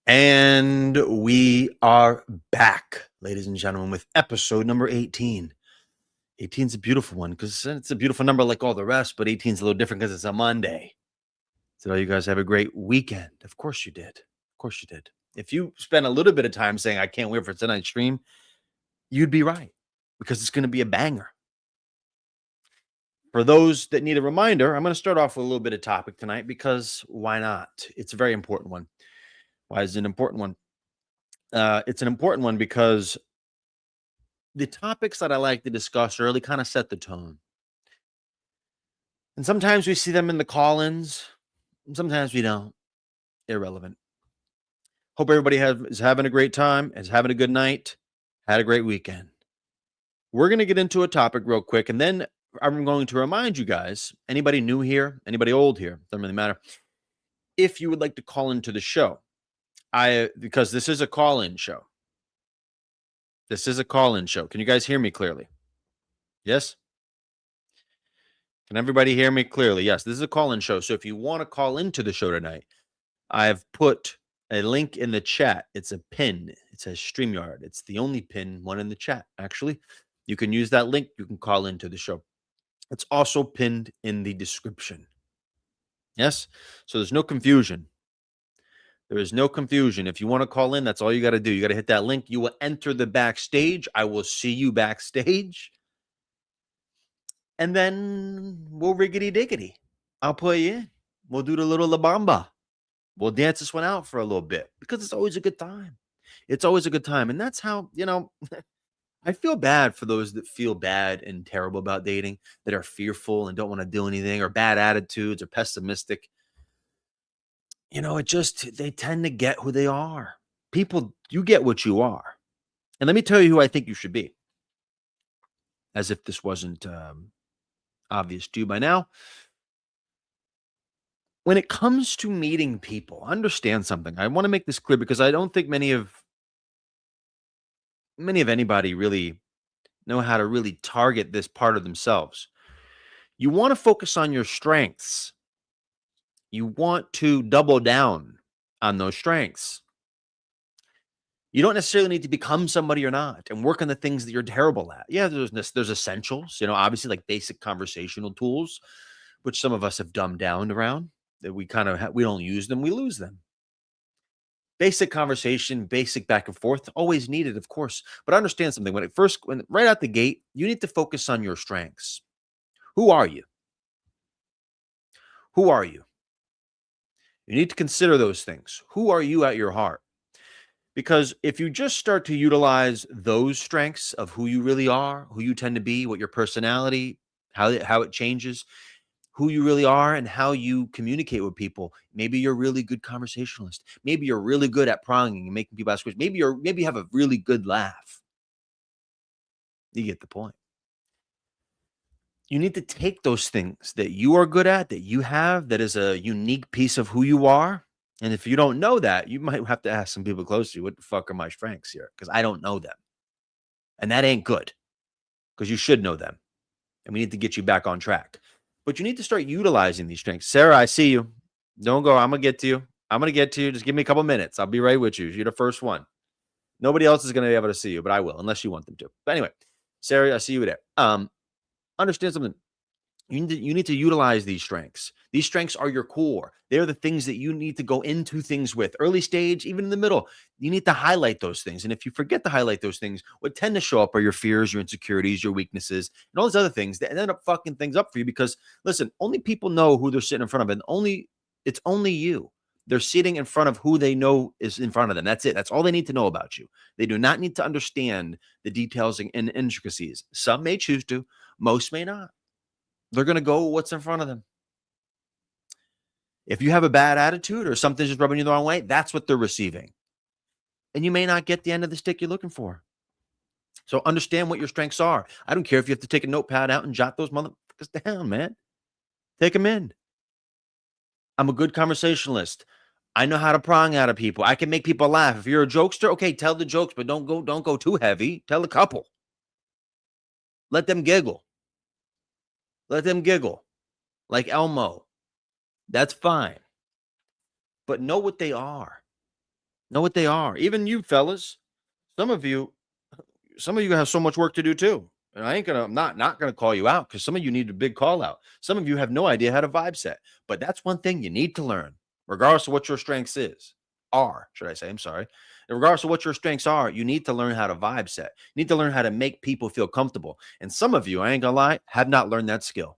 And we are back, ladies and gentlemen, with episode number 18. 18 is a beautiful one because it's a beautiful number like all the rest, but 18 is a little different because it's a Monday. So you guys have a great weekend. Of course you did. Of course you did. If you spent a little bit of time saying, I can't wait for tonight's stream, you'd be right because it's going to be a banger. For those that need a reminder, I'm going to start off with a little bit of topic tonight because why not? It's a very important one. Why is it an important one? It's an important one because the topics that I like to discuss early kind of set the tone. And sometimes we see them in the call-ins, and sometimes we don't. Irrelevant. Hope everybody is having a great time, is having a good night, had a great weekend. We're going to get into a topic real quick, and then I'm going to remind you guys, anybody new here, anybody old here, doesn't really matter, if you would like to call into the show. Because this is a call-in show. This is a call-in show. Can you guys hear me clearly? Yes? Can everybody hear me clearly? Yes, this is a call-in show. So if you want to call into the show tonight, I've put a link in the chat. It's a pin. It says StreamYard. It's the only pin one in the chat, actually. You can use that link. You can call into the show. It's also pinned in the description. Yes? So there's no confusion. There is no confusion. If you want to call in, that's all you got to do. You got to hit that link. You will enter the backstage. I will see you backstage. And then we'll riggedy diggity. I'll put you in. We'll do the little La Bamba. We'll dance this one out for a little bit because it's always a good time. It's always a good time. And that's how, I feel bad for those that feel bad and terrible about dating, that are fearful and don't want to do anything, or bad attitudes or pessimistic. They tend to get who they are. People, you get what you are. And let me tell you who I think you should be. As if this wasn't obvious to you by now. When it comes to meeting people, understand something. I want to make this clear because I don't think many of anybody really know how to really target this part of themselves. You want to focus on your strengths. You want to double down on those strengths. You don't necessarily need to become somebody you're not and work on the things that you're terrible at. Yeah, there's essentials, obviously like basic conversational tools, which some of us have dumbed down around, that we kind of we don't use them, we lose them. Basic conversation, basic back and forth, always needed, of course. But understand something. When right out the gate, you need to focus on your strengths. Who are you? Who are you? You need to consider those things. Who are you at your heart? Because if you just start to utilize those strengths of who you really are, who you tend to be, what your personality, how it changes, who you really are and how you communicate with people. Maybe you're a really good conversationalist. Maybe you're really good at pronging and making people ask questions. Maybe you have a really good laugh. You get the point. You need to take those things that you are good at, that you have, that is a unique piece of who you are. And if you don't know that, you might have to ask some people close to you, what the fuck are my strengths here? Because I don't know them. And that ain't good, because you should know them. And we need to get you back on track. But you need to start utilizing these strengths. Sarah, I see you. Don't go. I'm going to get to you. Just give me a couple minutes. I'll be right with you. You're the first one. Nobody else is going to be able to see you, but I will, unless you want them to. But anyway, Sarah, I see you there. Understand something. You need to utilize these strengths. These strengths are your core. They're the things that you need to go into things with. Early stage, even in the middle, you need to highlight those things. And if you forget to highlight those things, what tend to show up are your fears, your insecurities, your weaknesses, and all these other things that end up fucking things up for you. Because listen, only people know who they're sitting in front of, and it's only you. They're sitting in front of who they know is in front of them. That's it. That's all they need to know about you. They do not need to understand the details and intricacies. Some may choose to, most may not. They're going to go what's in front of them. If you have a bad attitude or something's just rubbing you the wrong way, that's what they're receiving. And you may not get the end of the stick you're looking for. So understand what your strengths are. I don't care if you have to take a notepad out and jot those motherfuckers down, man. Take them in. I'm a good conversationalist. I know how to prong out of people. I can make people laugh. If you're a jokester, okay, tell the jokes, but don't go too heavy. Tell a couple. Let them giggle. Let them giggle like Elmo. That's fine. But know what they are. Know what they are. Even you fellas, some of you, some of you have so much work to do too. And I'm not gonna call you out because some of you need a big call out. Some of you have no idea how to vibe set. But that's one thing you need to learn, regardless of what your strengths should I say? I'm sorry. And regardless of what your strengths are, you need to learn how to vibe set. You need to learn how to make people feel comfortable. And some of you, I ain't gonna lie, have not learned that skill.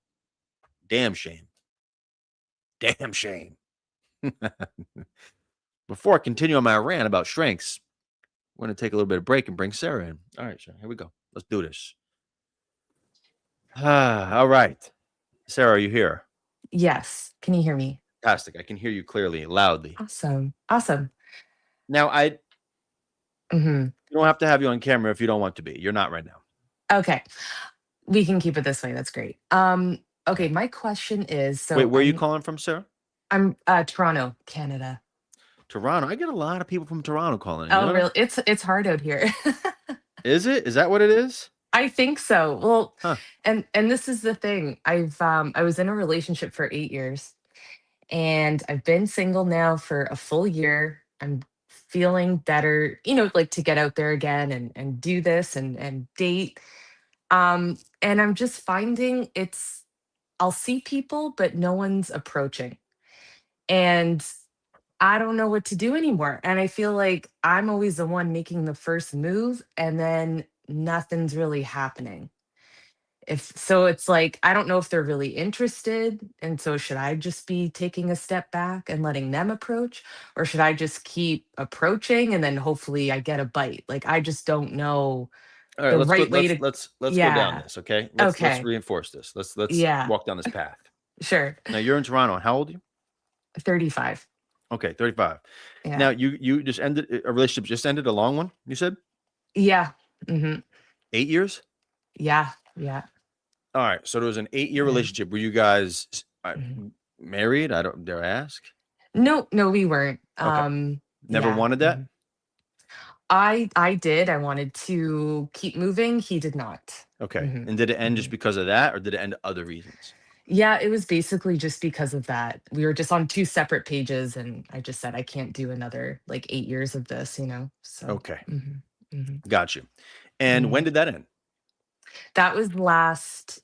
Damn shame. Damn shame. Before I continue on my rant about strengths, we're going to take a little bit of break and bring Sarah in. All right, Sarah, here we go. Let's do this. All right. Sarah, are you here? Yes. Can you hear me? Fantastic. I can hear you clearly, loudly. Awesome. Awesome. Now, I hmm you don't have to have you on camera if you don't want to be. You're not right now. Okay. We can keep it this way. That's great. Okay. Okay, my question is Wait, so where are you calling from, Sarah? I'm Toronto, Canada. Toronto. I get a lot of people from Toronto calling in. You Oh, know that? really? It's hard out here. Is it? Is that what it is? I think so. Well, Huh. and this is the thing. I was in a relationship for 8 years and I've been single now for a full year. I'm feeling better, like to get out there again and do this and date. And I'm just finding I'll see people, but no one's approaching. And I don't know what to do anymore. And I feel like I'm always the one making the first move and then nothing's really happening. If so, it's like I don't know if they're really interested. And so should I just be taking a step back and letting them approach? Or should I just keep approaching and then hopefully I get a bite? Like I just don't know All right, the let's go. right way to Let's go down yeah. this. Okay. Let's Okay. reinforce this. Let's Yeah. walk down this path. Sure. Now you're in Toronto. How old are you? 35. Okay, 35. Now Yeah. you just ended a relationship, just ended a long one, you said? Yeah. hmm 8 years? Yeah. Yeah. All right, so there was an 8-year Yeah. relationship. Were you guys Mhm. married? I don't dare ask. No, no, we weren't. Okay. Never Yeah. wanted that? I did. I wanted to keep moving. He did not. Okay. hmm And did it end hmm just because of that or did it end other reasons? Yeah, it was basically just because of that. We were just on two separate pages, and I just said I can't do another like 8 years of this. So Okay. hmm Got you. And when hmm did that end? that was last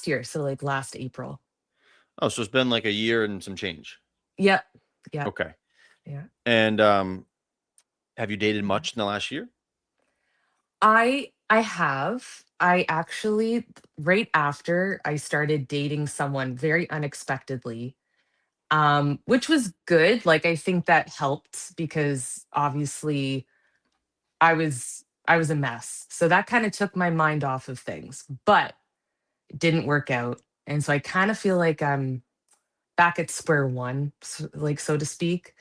year, so like last April. Oh, so it's been like a year and some change. Yep. Yep. Okay. Yeah. And have you dated much in the last year? I have. I actually right after I started dating someone very unexpectedly, which was good. Like I think that helped because obviously I was a mess. So that kind of took my mind off of things, but it didn't work out. And so I kind of feel like I'm back at square one, like so to speak.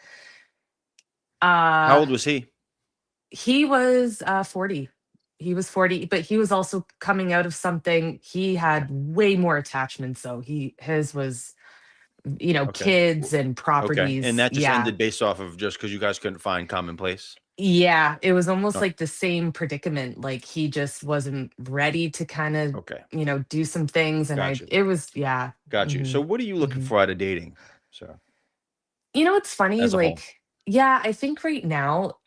How Uh old was he? he was 40. He was 40, but he was also coming out of something. He Okay. had way more attachments though. His was, Okay. kids and Okay. And properties. that just Yeah. ended based off of just because you guys couldn't find commonplace? Yeah, it was almost Oh, like the same predicament. Like he just wasn't ready to kind of, okay. do some things. And Got you. it was, yeah. Got you. hmm So what are you looking hmm for out of dating? So It's funny. as a whole. Like, yeah, I think right now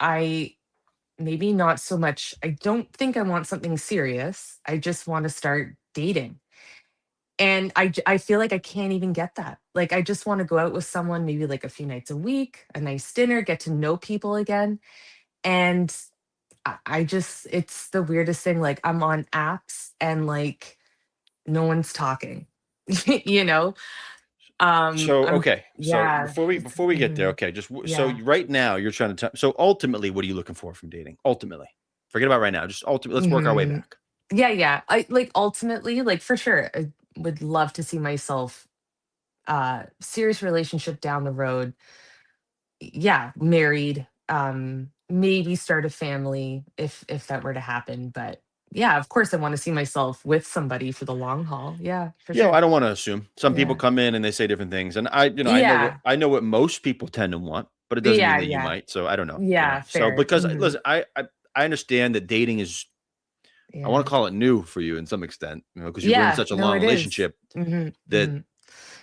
maybe not so much. I don't think I want something serious. I just want to start dating. And I feel like I can't even get that. Like, I just want to go out with someone maybe like a few nights a week, a nice dinner, get to know people again. And I just it's the weirdest thing, like, I'm on apps and, like, no one's talking, you know? So I'm okay. So yeah, before we get there, okay, yeah, right now you're trying to so ultimately what are you looking for from dating? Ultimately. Forget about right now. Just ultimately let's work our way mhm. back. Yeah, yeah, I like, ultimately, like, for sure, I would love to see myself, serious relationship down the road, yeah, married, maybe start a family if that were to happen, but, yeah, of course, I wanna see myself with somebody for the long haul, yeah, for Yeah, well, sure. I don't want to assume. Some people Yeah. come in and they say different things, and Yeah. I know what most people tend to want, but it doesn't mean Yeah, that you yeah. might. So I don't know. Yeah, So fair. because listen, I understand that dating is I want to Yeah. call it new for you in some extent, because you've been in Yeah, such a no, long it is. relationship Mhm, that mhm,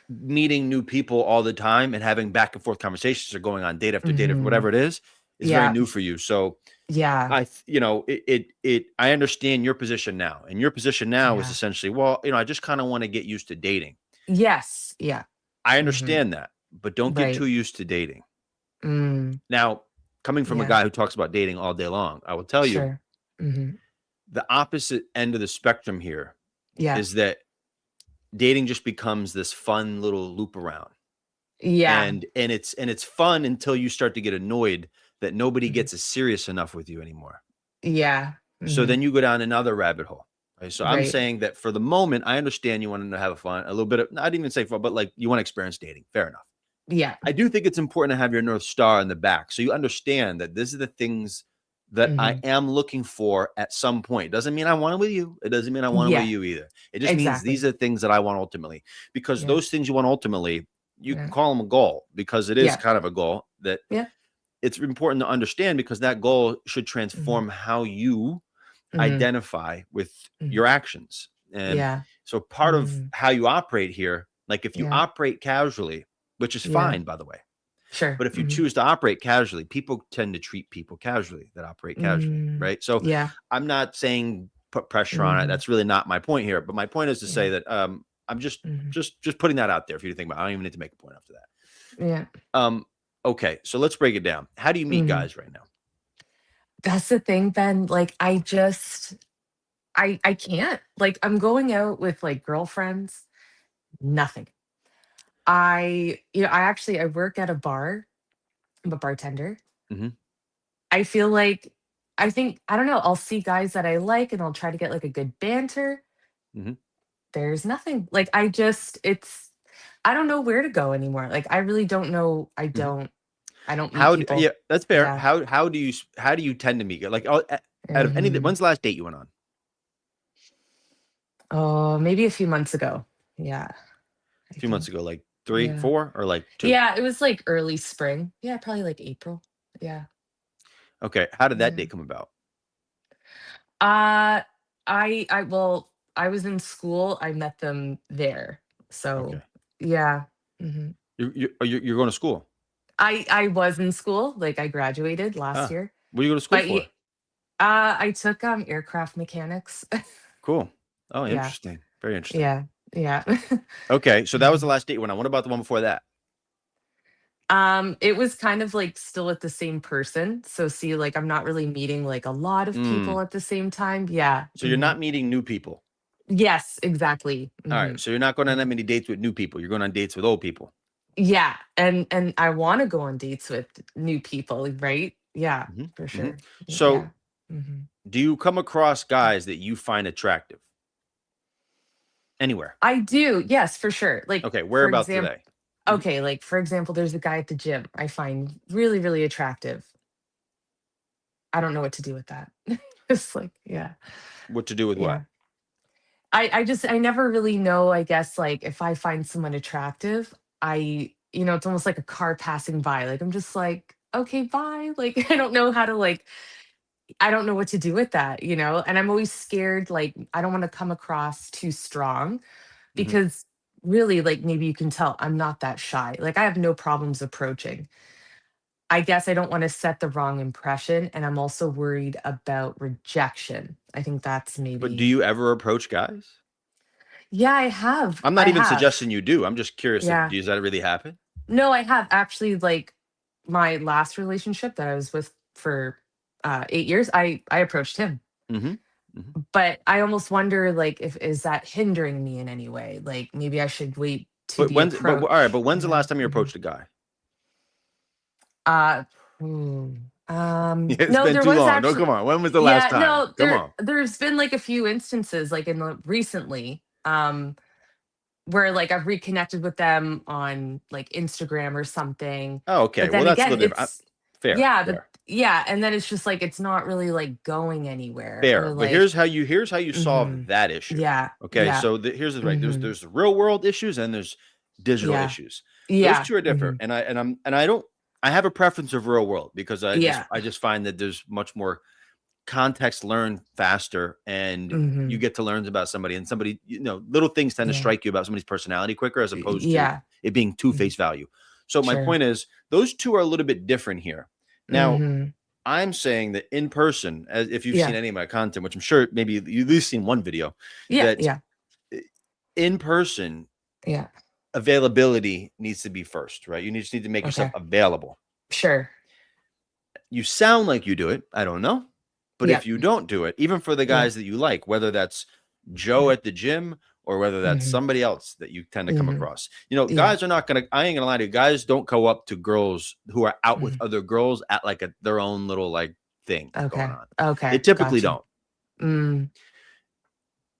meeting new people all the time and having back and forth conversations or going on date after date or mhm. whatever it is It's very Yeah. new for you. So Yeah. I understand your position now. And your position now is Yeah. essentially, well, I just kind of want to get used to dating. Yes. Yeah. I Mhm. understand that, but don't get Right. too used to dating. Mm. Now, coming from a Yeah. guy who talks about dating all day long, I will tell you Sure. Mhm. the opposite end of the spectrum here Yeah. is that dating just becomes this fun little loop around. Yeah. And it's fun until you start to get annoyed that nobody Mhm. gets serious enough with you anymore. Yeah. So Mhm. then you go down another rabbit hole. Right? So I'm Right. saying that for the moment, I understand you want to have fun, a little bit of, I didn't even say fun, but like you want to experience dating. Fair enough. Yeah. I do think it's important to have your North Star in the back. So you understand that this is the things that I Mhm. am looking for at some point. Doesn't mean I want it with you. It doesn't mean I want it with Yeah. you either. It just means these Exactly. are the things that I want ultimately. Because Yeah. those things you want ultimately, you can Yeah. call them a goal because it is Yeah. kind of a goal that Yeah. it's important to understand because that goal should Mhm. transform how you Mhm. identify with Mhm. your actions. And Yeah. so part of Mm. how you operate here, like if you Yeah. operate casually, which is Yeah. fine, by the way, Sure. but if you Mhm. choose to operate casually, people tend to treat people casually that operate casually, Mm. right? So Yeah. I'm not saying put pressure on it. Mhm. That's really not my point here. But my point is to say Yeah. that I'm just Mhm. just just putting that out there for you to think about. I don't even need to make a point after Yeah. that. Okay, so let's break it down. How do you meet Mhm. guys right now? That's the thing, Ben. Like, I can't. Like, I'm going out with like girlfriends. Nothing. I work at a bar. I'm a bartender. Hmm. I feel like I don't know, I'll see guys that I like and I'll try to get like a good banter. Hmm. There's nothing. Like I just it's I don't know where to go anymore. Like I really don't know. Hmm. I don't meet Yeah, people. that's fair. Yeah. How do you tend to meet? Like out of any, Mhm. when's the last date you went on? Oh, maybe a few months ago. Yeah, A I few months think. ago, like three, Yeah. 4, or like 2? Yeah, it was like early spring. Yeah, probably like April. Yeah. Okay, how did that Yeah. date come about? Uh I was in school. I met them there. So, Okay, yeah. Mhm. you're going to school. I was in school, like, I graduated last Ah, year, what do you go to school but for? I took, aircraft mechanics. Cool. Oh, Yeah, interesting. Very interesting. yeah, yeah. Okay, so that was the Mhm. last date you went on. What about the one before that? It was kind of, like, still with the same person, so see, like, I'm not really meeting, like, a lot of Mm, people at the same time. Yeah, so you're mhm. not meeting new people. Yes, exactly. All right, Mhm, so you're not going on that mhm. many dates with new people. You're going on dates with old people. Yeah, and I wanna go on dates with new people, right? Yeah, Hmm. for Hmm. sure. Yeah. So Mhm. do you come across guys that you find attractive anywhere? I do, yes, for sure. Like, Okay, for whereabouts example, today? Hmm. okay, like, for example, there's a guy at the gym I find really, really attractive. I don't know what to do with that. It's like, yeah, What to do with what? yeah. I never really know, I guess, like, if I find someone attractive, it's almost like a car passing by, like, I'm just like, "Okay, bye." Like, I don't know how to, like I don't know what to do with that, and I'm always scared, like, I don't wanna come across too strong Hmm. because really, like, maybe you can tell I'm not that shy. Like, I have no problems approaching. I guess I don't wanna set the wrong impression, and I'm also worried about rejection. I think that's But do maybe. you ever approach guys? Yeah, I have. I'm not I even have. suggesting you do. I'm just curious if Yeah. does that really happen? No, I have. Actually, like, my last relationship that I was with for, 8 years, I approached him. Mhm. Mhm. But I almost wonder, like, if is that hindering me in any way? Like, maybe I should wait to But be all right, but approached. when's the Yeah. last time you Mhm. approached a guy? Uh, hmm, Yeah, it's no, been there too was long. No, actually come on. When was the last yeah, time? no, Come on. there's been, like, a few instances, like, in the recently, where, like, I've reconnected with them on, like, Instagram or something, Oh, okay. but Well, then that's a again, little different. Fair, yeah, but fair, yeah, and then it's just, like, it's not really, like, going anywhere fair. or, But like here's how you solve mhm. that issue. Yeah, Okay, yeah, so here's the right. There's mhm, there's the real world issues and there's digital yeah, issues. Those yeah, two are different. mhm, And I don't I have a preference of real world because I just yeah, I just find that there's much more context learned faster and you mhm, get to learn about somebody and somebody little things tend to yeah, strike you about somebody's personality quicker as opposed to yeah, it being two mhm, face value. So my sure, point is those two are a little bit different here. Now, Mhm. I'm saying that in person, as if you've seen Yeah. any of my content, which I'm sure maybe you've at least seen one video, Yeah, that yeah, in person yeah. availability needs to be first, right? You just need to make yourself Okay. available. Sure. You sound like you do it. I don't know. But Yeah. if you don't do it, even for the Yeah. guys that you like, whether that's Joe Yeah. at the gym or whether that's Mhm. somebody else that you tend to come Mhm. across, Yeah. guys are not going to, I ain't going to lie to you, guys don't go up to girls who are out with Mhm. other girls at like their own little like thing going Okay. on. They Okay. typically Gotcha. don't. Mm.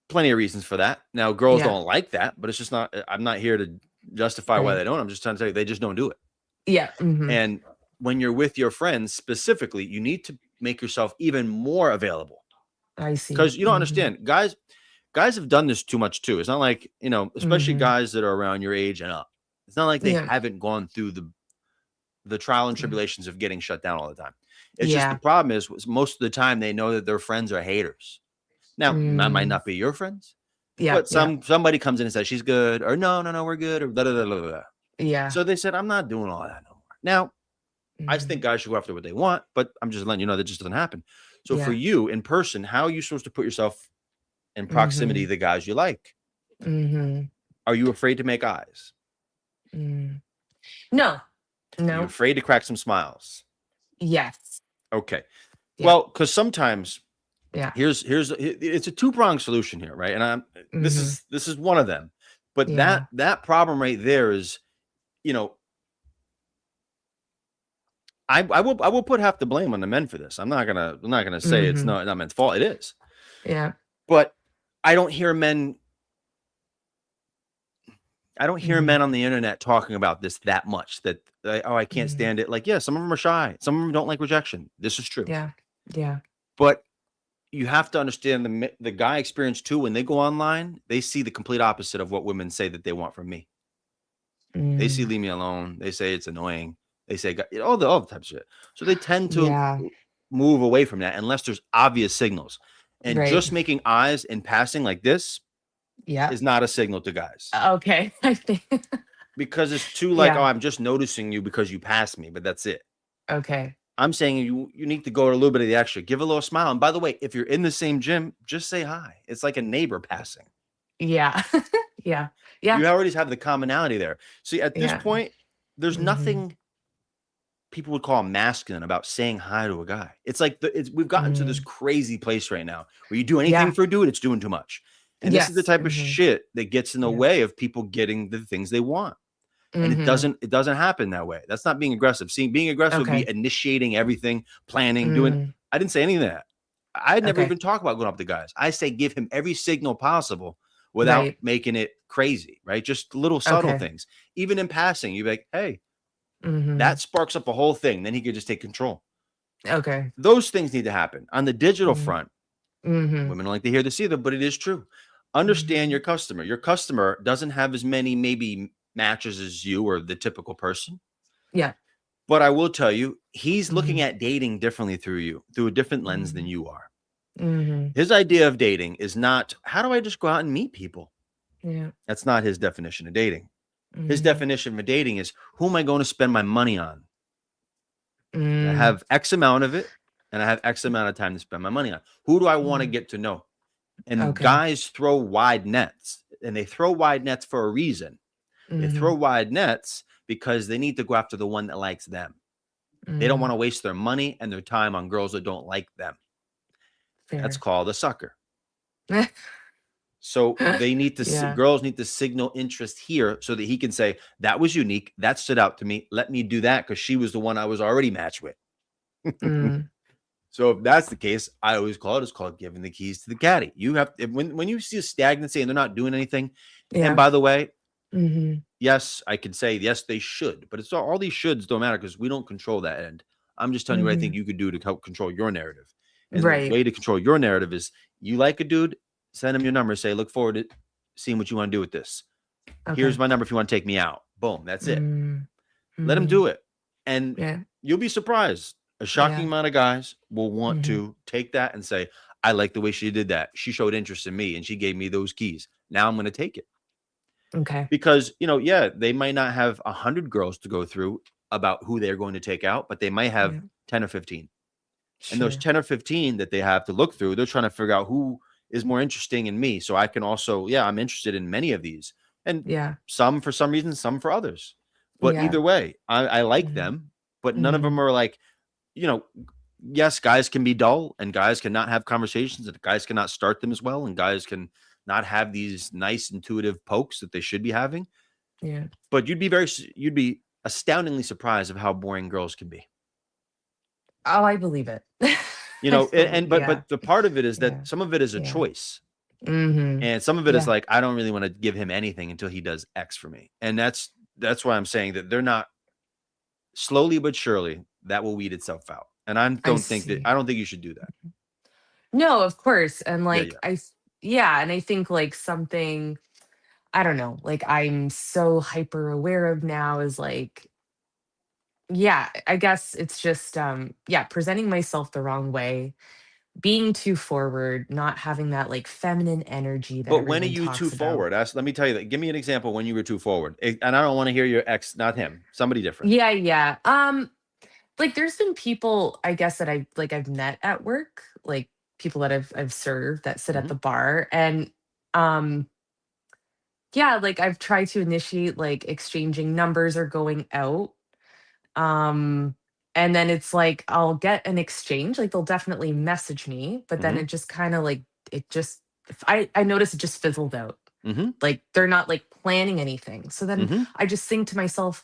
Plenty of reasons for that. Now, girls Yeah. don't like that, but it's just not, I'm not here to justify why they Right. don't. I'm just trying to tell you, they just don't do it. Yeah. Mhm. And when you're with your friends specifically, you need to make yourself even more available I see. because you don't Mhm. understand. Guys have done this too much too. It's not like, especially Mhm. guys that are around your age and up. It's not like they Yeah. haven't gone through the trial and Mm. tribulations of getting shut down all the time. It's just the Yeah. problem is most of the time they know that their friends are haters. Now, that might Mm. not be your friends, Yeah. but Yeah. somebody comes in and says she's good, or no, no, no, we're good, or blah, blah, blah, blah, blah. Yeah. So they said, I'm not doing all that no more. Now, I just Mhm. think guys should go after what they want, but I'm just letting you know that just doesn't happen. So for Yeah. you in person, how are you supposed to put yourself in proximity to Mhm. the guys you like? Mhm. Are you afraid to make eyes? Mm. No. Are you No. afraid to crack some smiles? Yes. Okay. Yeah. Well, because sometimes Yeah. it's a two-pronged solution here, right? And I'm Mhm. this is one of them. But Yeah. that problem right there is, you know, I will put half the blame on the men for this. I'm not gonna say it's Mhm. not men's fault. It is. Yeah. But I don't hear men I don't hear Mhm. men on the internet talking about this that much that oh, I can't Mhm. stand it. Like, yeah, some of them are shy. Some of them don't like rejection. This is true. Yeah. Yeah. But you have to understand the guy experience too. When they go online, they see the complete opposite of what women say that they want from me. They see Mm. leave me alone. They say it's annoying. They say all the types of shit. So they tend to Yeah. move away from that unless there's obvious signals. And Right. just making eyes in passing like this Yeah. is not a signal to guys. Okay. I think Because it's too like, oh, yeah. I'm just noticing you because you passed me, but that's it. Okay. I'm saying you need to go a little bit of the extra. Give a little smile. And by the way, if you're in the same gym, just say hi. It's like a neighbor passing. Yeah. Yeah. Yeah. You already have the commonality there. See, at this Yeah. point, there's Mhm. nothing people would call masculine about saying hi to a guy. It's like we've gotten to this Mm. crazy place right now where you do anything Yeah. for a dude, it's doing too much. And this is the Yes. type of Mhm. shit that gets in the Yeah. way of people getting the things they want. And it Mhm. doesn't happen that way. That's not being aggressive. Being aggressive would be Okay. initiating everything, planning, doing. Mm. I didn't say any of that. I'd never Okay. even talk about going up to guys. I say give him every signal possible without Right. making it crazy, right? Just little subtle Okay. things. Even in passing, you'd be like, hey, that Mhm. sparks up a whole thing. Then he could just take control. Okay. Those things need to happen. On the digital Mm. front, Mhm. women don't like to hear this either, but it is true. Understand Mhm. your customer. Your customer doesn't have as many maybe matches as you or the typical person. Yeah. But I will tell you, he's looking Mhm. at dating differently through a different lens than Mhm. you are. Mhm. His idea of dating is not, how do I just go out and meet people? Yeah. That's not his definition of dating. His Mhm. definition of dating is, who am I going to spend my money on? And I Mm. have X amount of it, and I have X amount of time to spend my money on. Who do I want to Mm. get to know? And Okay. guys throw wide nets, and they throw wide nets for a reason. They throw Mhm. wide nets because they need to go after the one that likes them. They don't want Mm. to waste their money and their time on girls that don't like them. That's Fair. called a sucker. So they need to Yeah. girls need to signal interest here so that he can say, that was unique. That stood out to me. Let me do that because she was the one I was already matched with. Mm. So if that's the case, I always call it, it's called giving the keys to the caddy. You have when you see a stagnancy and they're not doing anything. And Yeah. by the way, Mhm. yes, I can say yes, they should, but it's all these shoulds don't matter because we don't control that end. I'm just telling you what I think Mhm. you could do to help control your narrative. And the Right. way to control your narrative is you like a dude, send him your number, say, look forward to seeing what you want to do with this. Here's Okay. my number if you want to take me out. Boom, that's it. Mm. Let him Mhm. do it. And Yeah. you'll be surprised. A shocking Yeah. amount of guys will want Mhm. to take that and say, I like the way she did that. She showed interest in me and she gave me those keys. Now I'm going to take it. Okay. Because, yeah, they might not have 100 girls to go through. about who they're going to take out, but they might have Yeah. 10 or 15. And those Sure. 10 or 15 that they have to look through, they're trying to figure out who is more interesting in me. So I can also, yeah, I'm interested in many of these. And Yeah. some for some reason, some for others. But Yeah. either way, I like Mhm. them, but none of them Mhm. are like, you know, yes, guys can be dull and guys cannot have conversations and guys cannot start them as well. And guys can not have these nice intuitive pokes that they should be having. Yeah. But you'd be astoundingly surprised of how boring girls can be. Oh, I believe it. You I know, believe, and yeah. but the part of it is that Yeah. some of it is a Yeah. choice. Mhm. And some of it is Yeah. like, I don't really want to give him anything until he does X for me. And that's why I'm saying that they're not slowly but surely that will weed itself out. And I see. I don't think you should do that. No, of course, and, Yeah, like, yeah. yeah, and I think, like, something I don't know, like, I'm so hyper aware of now is, like yeah, I guess it's just, yeah, presenting myself the wrong way, being too forward, not having that, like, feminine energy that But when are everyone you too talks about. forward? Let me tell you that. Give me an example when you were too forward. And I don't want to hear your ex, not him, somebody different. Yeah, yeah, like, there's been people, I guess, that I've met at work, like, people that I've served that sit at Hmm. the bar, and, um yeah, like, I've tried to initiate, like, exchanging numbers or going out, um, and then it's like, I'll get an exchange, like, they'll definitely message me, but then Hmm. it just kinda, like it just if I notice it just fizzled out. Hmm. Like, they're not, like, planning anything, so then Hmm. I just think to myself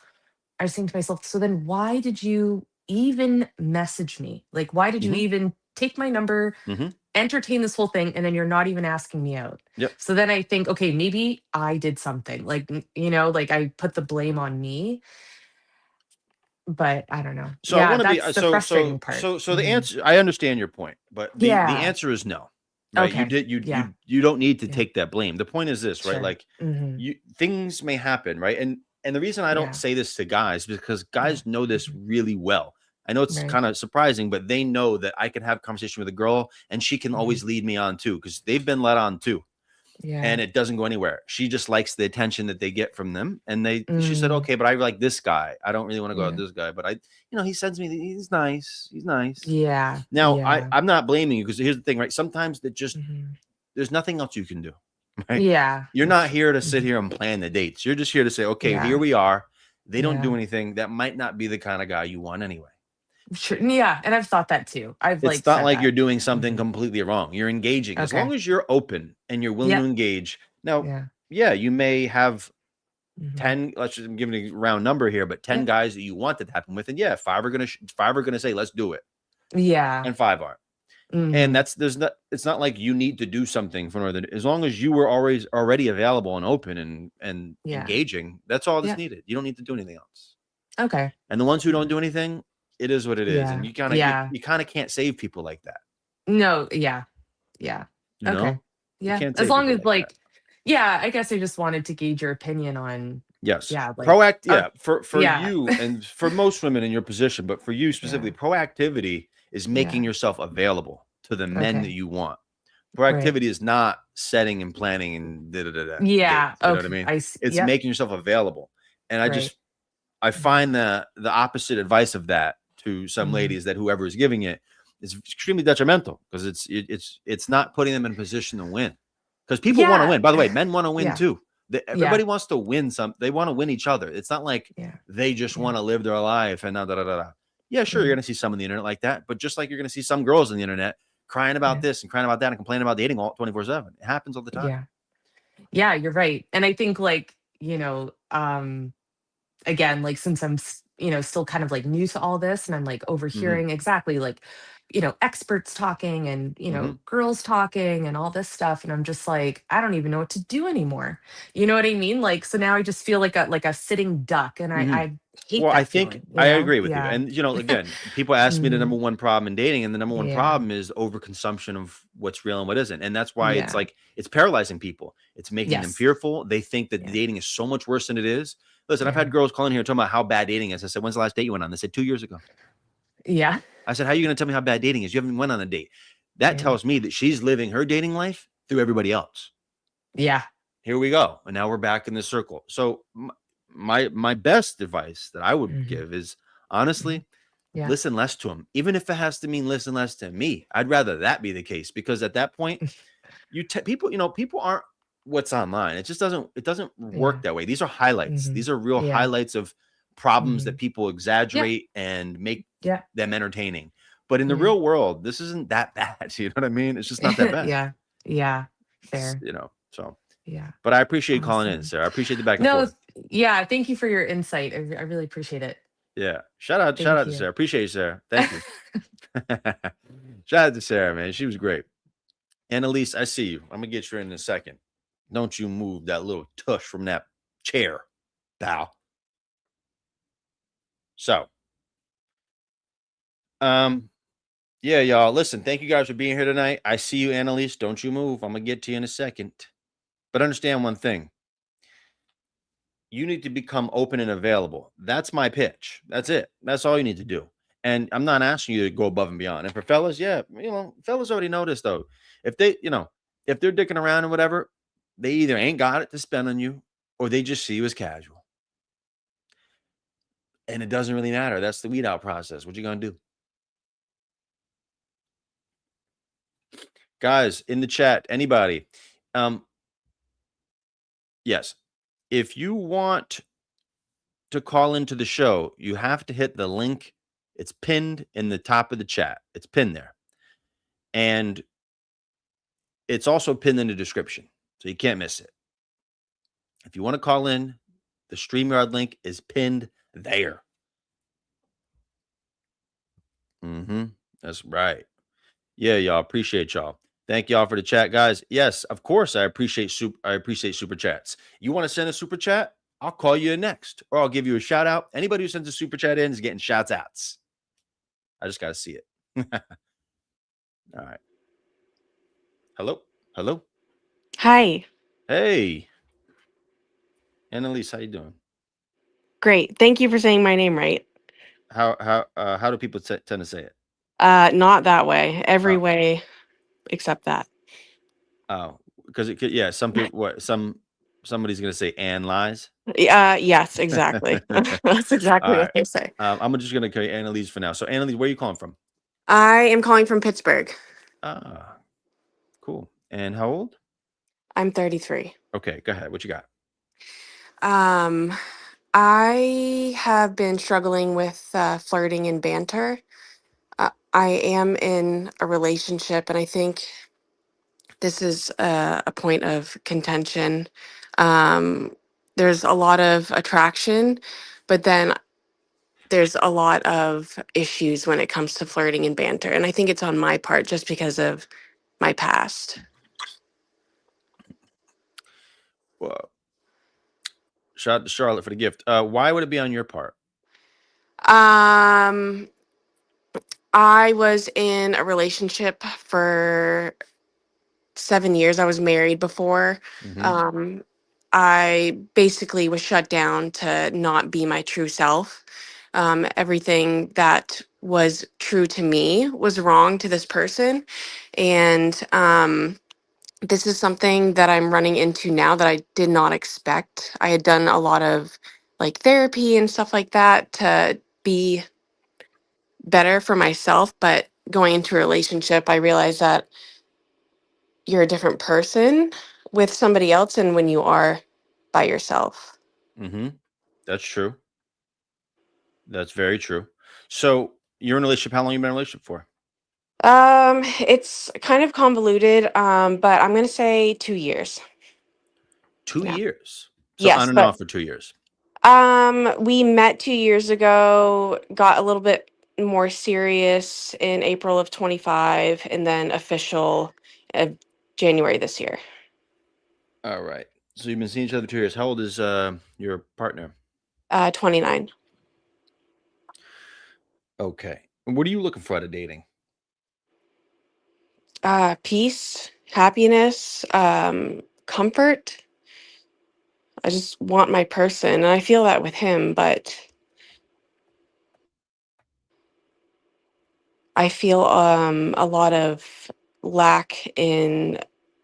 I was thinking to myself, "So then why did you even message me? Like, why did you Hmm. even take my number, Hmm. entertain this whole thing, and then you're not even asking me out?" Yep. So then I think, "Okay, maybe I did something." Like, like, I put the blame on me, but I don't know. So I Yeah, want to be that's the frustrating part. so the Mhm. answer, I understand your point, but the Yeah. answer is no. Right? Okay. Yeah. You don't need to Yeah. take that blame. The point is this, right? Sure. Like Mhm. you things may happen, right? And the reason I don't Yeah. say this to guys is because Yeah. guys know this Mhm. really well. I know it's Right. kind of surprising, but they know that I can have a conversation with a girl and she can Mhm. always lead me on too, because they've been led on too Yeah. and it doesn't go anywhere. She just likes the attention that they get from them. And she said, Mm. okay, but I like this guy. I don't really want to go out Yeah. with this guy, but he sends me, he's nice. He's nice. Yeah. Now Yeah. I'm not blaming you because here's the thing, right? Sometimes that just, Mhm. there's nothing else you can do, right? Yeah. You're not That's here to sit mhm. here and plan the dates. You're just here to say, okay, here Yeah. we are. They don't do Yeah. anything. That might not be the kind of guy you want anyway. Sure. Yeah, and I've thought that too. I've, It's like, not said like you're that. doing something Mhm. completely wrong. You're engaging. As long Okay. as you're open and you're willing to Yep. engage. Now, Yeah. yeah, you may have Mhm. 10, let's just give it a round number here, but 10 Yep. guys that you want that to happen with. And yeah, five are gonna say, let's do it. Yeah. And five aren't. And Mhm. it's not like you need to do something for another. As long as you were already available and open and Yeah. engaging, that's all that's Yep. needed. You don't need to do anything else. Okay. And the ones who don't Yeah. do anything, it is what it is. And Yeah. Yeah. you kind of can't save people like that. No, yeah. Yeah. You Okay. know? You Yeah. can't As save long people as, like that. like yeah, I guess I just wanted to gauge your opinion on Yes. yeah, like uh, Yeah, for yeah. you and for most women in your position, but for you Yeah. specifically, proactivity is making Yeah. yourself available to the men that Okay. you want. Right. Proactivity is not setting and planning and da da da da Yeah. dates. You know what I Okay. mean? I see. It's Yep. making yourself available. And Right. I Mhm. find the opposite advice of that to some Mhm. ladies that whoever is giving it is extremely detrimental because it's not putting them in a position to win. Because people want to Yeah. win. By the way, men want to win Yeah. too. Yeah. Everybody wants to win some. They want to win each other. It's not like Yeah. they just Yeah. want to live their life and da da da da. Da. Yeah, sure, you're Mhm. gonna see some on the internet like that, but just like you're gonna see some girls on the internet crying about Yeah. this and crying about that and complaining about dating all 24/7. It happens all the time. Yeah. Yeah, you're right. And I think, like, again, like, since I'm still kind of, like, new to all this, and I'm, like, Hmm. overhearing exactly, like, experts talking and, Hmm. girls talking and all this stuff, and I'm just like, I don't even know what to do anymore. You know what I mean? Like, so now I just feel like a sitting duck, and I Hmm. I hate Well, I that think feeling, I you know? agree with you. Yeah. And again, people ask me the Mhm. number one problem in dating, and the number one Yeah. problem is overconsumption of what's real and what isn't. And that's why it's Yeah. like it's paralyzing people. It's making them Yes. fearful. They think that Yeah. dating is so much worse than it is. Listen, I've had Yeah. girls calling here talking about how bad dating is. I said, "When's the last date you went on?" They said 2 years ago. Yeah. I said, "How are you going to tell me how bad dating is? You haven't went on a date." That Yeah. tells me that she's living her dating life through everybody else. Yeah. Here we go, and now we're back in the circle. So my best advice that I would Mhm, give is mhm. honestly Yeah. listen less to him, even if it has to mean listen less to me. I'd rather that be the case because at that point, people, people aren't what's online. It doesn't work Yeah. that way. These are highlights. Mhm. These are real Yeah. highlights of problems that Mhm. people Yeah. exaggerate and make Yeah. them entertaining. But in the Yeah. real world, this isn't that bad. You know what I mean? It's just not that bad. Yeah. Yeah. Fair. So. Yeah. But I appreciate you calling in, Awesome. Sarah. I appreciate the back and No, forth. yeah, thank you for your insight. I really appreciate it. Yeah. Shout out Thank to you. Sarah. Appreciate you, Sarah. Thank you. Shout out to Sarah, man. She was great. Annalise, I see you. I'm gonna get you in a second. Don't you move that little tush from that chair, pal. So, um, yeah, y'all. Listen, thank you guys for being here tonight. I see you, Annalise. Don't you move. I'm gonna get to you in a second. But understand one thing. You need to become open and available. That's my pitch. That's it. That's all you need to do. And I'm not asking you to go above and beyond. And for fellas, yeah, fellas already know this though. If they, if they're dicking around or whatever, they either ain't got it to spend on you or they just see you as casual. And it doesn't really matter. That's the weed out process. What you gonna do? Guys, in the chat, anybody. Um, yes. If you want to call into the show, you have to hit the link. It's pinned in the top of the chat. It's pinned there. And it's also pinned in the description. So you can't miss it. If you want to call in, the StreamYard link is pinned there. Mm-hmm. That's right. Yeah, y'all. Appreciate y'all. Thank y'all for the chat, guys. Yes, of course, I appreciate super chats. You want to send a super chat? I'll call you next, or I'll give you a shout out. Anybody who sends a super chat in is getting shouts outs. I just gotta see it. All right. Hello. Hello. Hi. Hey, Annalise, how you doing? Great. Thank you for saying my name right. How do people tend to say it? Not that way. Every Oh, way except that. oh, because it could, yeah. Some people, somebody's gonna say Ann lies. Yes, exactly. All That's exactly what right. they say. I'm just gonna call you Annalise for now. So Annalise, where are you calling from? I am calling from Pittsburgh. Ah, cool. And how old? I'm 33. Okay, go ahead. What you got? Um, I have been struggling with flirting and banter. I am in a relationship, and I think this is a point of contention. Um, there's a lot of attraction, but then there's a lot of issues when it comes to flirting and banter. And I think it's on my part just because of my past. Well, shout out to Charlotte for the gift. Why would it be on your part? Um, I was in a relationship for 7 years. I was married before. Mm-hmm. Um, I basically was shut down to not be my true self. Everything that was true to me was wrong to this person. And this is something that I'm running into now that I did not expect. I had done a lot of like therapy and stuff like that to be better for myself, but going into a relationship, I realized that you're a different person with somebody else and when you are by yourself. Mm-hmm. That's true. That's very true. So you're in a relationship. How long you been in a relationship for? It's kind of convoluted, but I'm gonna say 2 years. Yeah.2 years. So on Yes, and but off for 2 years. we met 2 years ago, got a little bit more serious in April of 25, and then official of January this year. All right. So you've been seeing each other for 2 years. How old is your partner? 29. Okay. And what are you looking for out of dating? Peace, happiness, comfort. I just want my person, and I feel that with him, but I feel a lot of lack in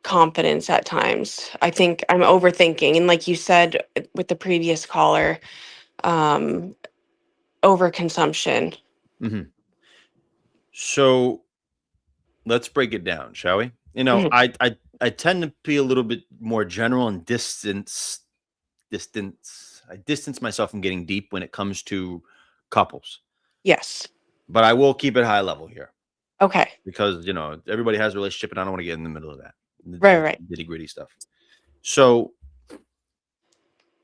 confidence at times. I think I'm overthinking, and like you said with the previous caller, um, overconsumption. Hmm. So let's break it down, shall we? Mhm. I tend to be a little bit more general and distance. I distance myself from getting deep when it comes to couples, Yes. but I will keep it high level here Okay. because everybody has a relationship, and I don't want to get in the middle of that, Right. the Right. nitty gritty stuff. So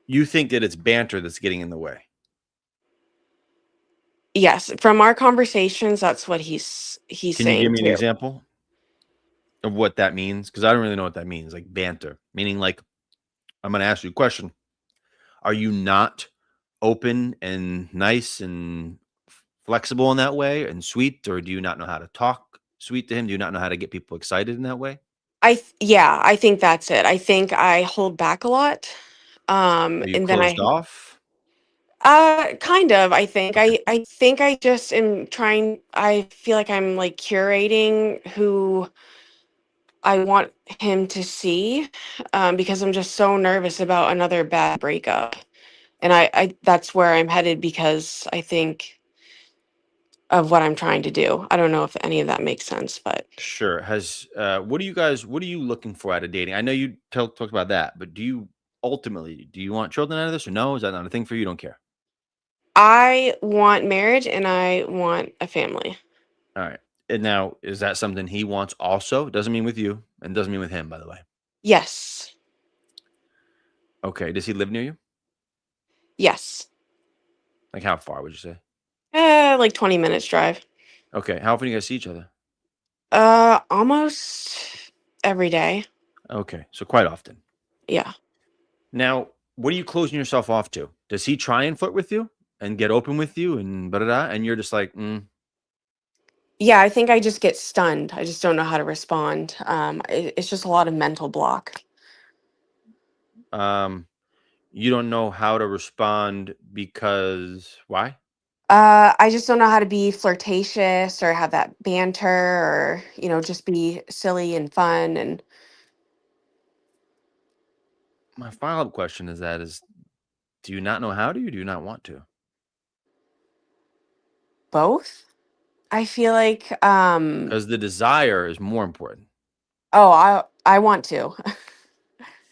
you think that it's banter that's getting in the way? Yes. From our conversations, that's what he's Can you give saying me an too. example of what that means? Because I don't really know what that means. Like banter, meaning like I'm going to ask you a question. Are you not open and nice and flexible in that way and sweet, or do you not know how to talk sweet to him? Do you not know how to get people excited in that way? Yeah, I think that's it. I think I hold back a lot. Are you And then closed off? kind of, Okay. I think I just am trying, I feel like I'm like curating who I want him to see, because I'm just so nervous about another bad breakup. And I that's where I'm headed because I think of what I'm trying to do. I don't know if any of that makes sense, but Sure. What are you looking for out of dating? I know you talked about that, but do you want children out of this or no? Is that not a thing for you? You don't care? I want marriage and I want a family. All right. And now, is that something he wants also? Doesn't mean with you and doesn't mean with him, by the way. Yes. Okay. Does he live near you? Yes. Like how far would you say? Like 20 minutes drive. Okay. How often do you guys see each other? Almost every day. Okay. So quite often. Yeah. Now, what are you closing yourself off to? Does he try and flirt with you and get open with you and blah, blah, blah, and you're just like, Yeah, I think I just get stunned. I just don't know how to respond. It's just a lot of mental block. um, you don't know how to respond because why? I just don't know how to be flirtatious or have that banter or, just be silly and fun and My follow-up question is do you not know how to or do you not want to? both. I feel like, Because the desire is more important. oh, I want to.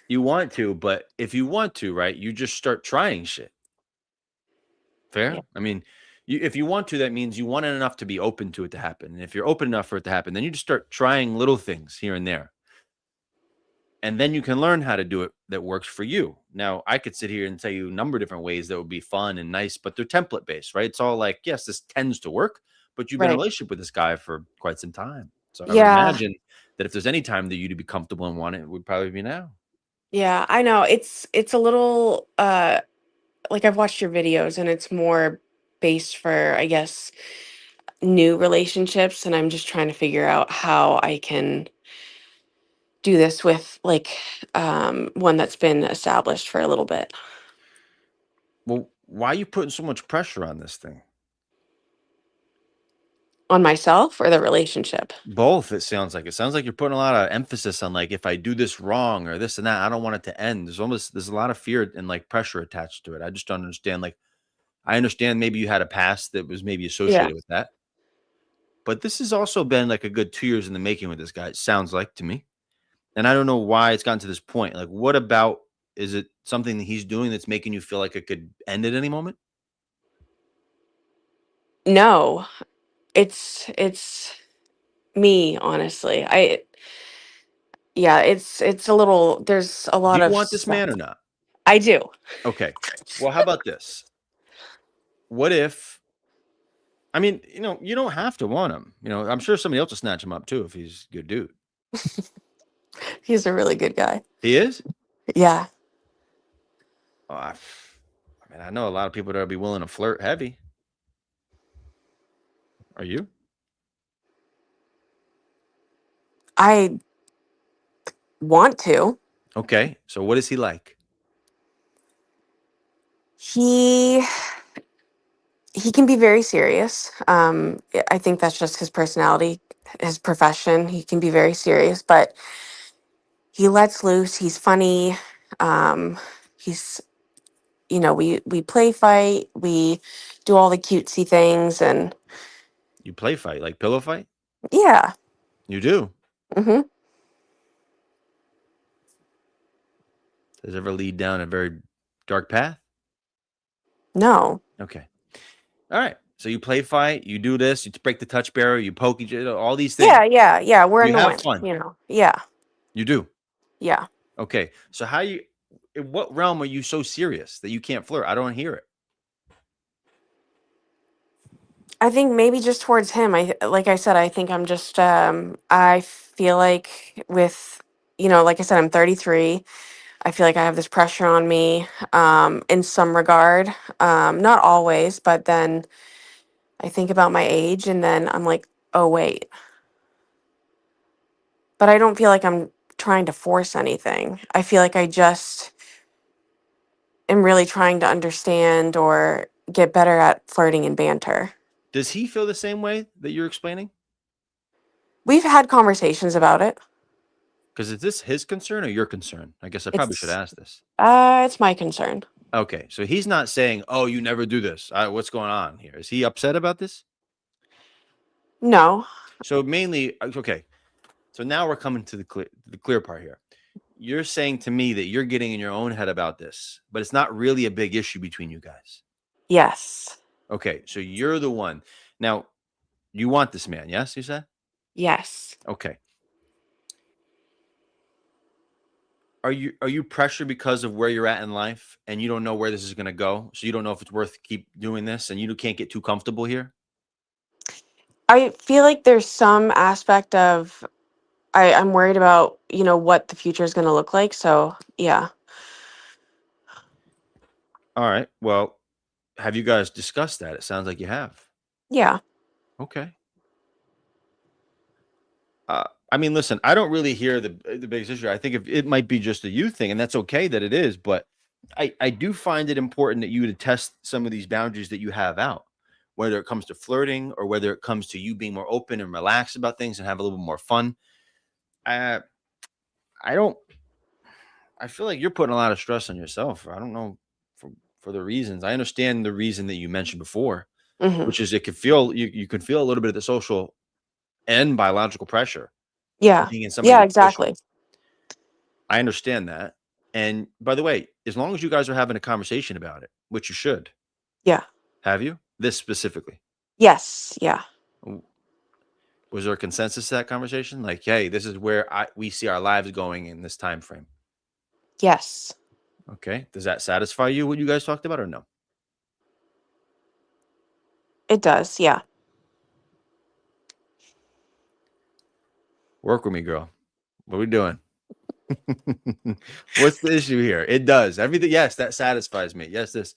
You want to, but if you want to, right, you just start trying shit. Yeah. Fair? I mean, if you want to, that means you want it enough to be open to it to happen. And if you're open enough for it to happen, then you just start trying little things here and there. And then you can learn how to do it that works for you. Now, I could sit here and tell you a number of different ways that would be fun and nice, but they're template based, right? It's all like, yes, this tends to work, but you've been in a Right. relationship with this guy for quite some time. So I would Yeah. imagine that if there's any time that you'd be comfortable and want it, it would probably be now. Yeah, I know. It's a little like I've watched your videos and it's more based for, I guess, new relationships, and I'm just trying to figure out how I can do this with like one that's been established for a little bit. Well, why are you putting so much pressure on this thing? On myself or the relationship. Both, it sounds like. It sounds like you're putting a lot of emphasis on like if I do this wrong or this and that, I don't want it to end. There's a lot of fear and like pressure attached to it. I just don't understand. Like I understand maybe you had a past that was maybe Yeah. associated with that, but this has also been like a good 2 years in the making with this guy. It sounds like to me, and I don't know why it's gotten to this point. Like, what about is it something that he's doing that's making you feel like it could end at any moment? No, it's me, honestly. Yeah, it's a little, there's a Do lot you of want this stuff. man or not? I do. Okay. Well, how about this? What if I mean, you don't have to want him. I'm sure somebody else will snatch him up too if he's a good dude. He's a really good guy. He is? Yeah. Oh, I mean, I know a lot of people that'll be willing to flirt heavy. Are you? I want to. Okay. So what is he like? He he can be very serious. I think that's just his personality, his profession. He can be very serious, but he lets loose. He's funny. He's we play fight. We do all the cutesy things, and You play fight, like pillow fight? yeah. You do. Hmm. Does it ever lead down a very dark path? No. Okay. All right. So you play fight, you do this, you break the touch barrier, you poke each other, all these things. Yeah. We're You have annoying. fun. Yeah. You do. Yeah. Okay. So in what realm are you so serious that you can't flirt? I don't hear it. I think maybe just towards him. Like I said, I think I'm just I feel like with like I said, I'm 33. I feel like I have this pressure on me in some regard. Not always, but then I think about my age and then I'm like, "Oh wait." But I don't feel like I'm trying to force anything. I feel like I just am really trying to understand or get better at flirting and banter. Does he feel the same way that you're explaining? We've had conversations about it. Because is this his concern or your concern? I guess I probably should It's ask this. it's my concern. Okay. So he's not saying, oh, you never do this. What's going on here? Is he upset about this? No. So mainly, okay. So now we're coming to the clear part here. You're saying to me that you're getting in your own head about this, but it's not really a big issue between you guys. Yes. Okay, so you're the one. Now, you want this man, yes, you said? Yes. Okay. Are you pressured because of where you're at in life and you don't know where this is going to go? So you don't know if it's worth keep doing this and you can't get too comfortable here? I feel like there's some aspect of I'm worried about, what the future is going to look like. So, yeah. All right. Well, have you guys discussed that? It sounds like you have. Yeah. Okay. I mean, listen, I don't really hear the biggest issue. I think if it might be just a you thing, and that's okay that it is, but I do find it important that you to test some of these boundaries that you have out, whether it comes to flirting or whether it comes to you being more open and relaxed about things and have a little bit more fun. I I don't I feel like you're putting a lot of stress on yourself. I don't know for the reasons. I understand the reason that you mentioned before, Hmm. which is it could feel you could feel a little bit of the social and biological pressure Yeah. being in somebody's Yeah, position. exactly. I understand that. And by the way, as long as you guys are having a conversation about it, which you should, Yeah. have you? This specifically. Yes. Yeah. W- Was there a consensus to that conversation? Like, hey, this is where we see our lives going in this time frame. Yes. Okay. Does that satisfy you what you guys talked about or no? It does. Yeah. Work with me, girl. What are we doing? What's the issue here? It does. Everything, yes, that satisfies me. Yes, this.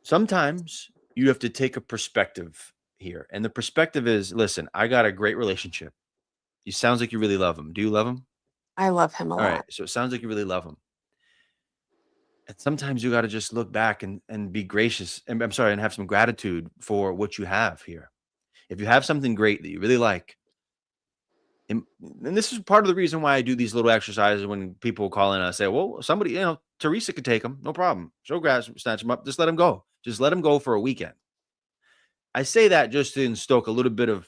Sometimes you have to take a perspective here. And the perspective is, listen, I got a great relationship. You sounds like you really love him. Do you love him? I love him a All right. lot. So it sounds like you really love him. And sometimes you got to just look back and be gracious. And I'm sorry, and have some gratitude for what you have here. If you have something great that you really like, and this is part of the reason why I do these little exercises when people call in and I say, well, somebody, Teresa could take them, no problem. She'll grab snatch them up. Just let them go. Just let them go for a weekend. I say that just to instoke a little bit of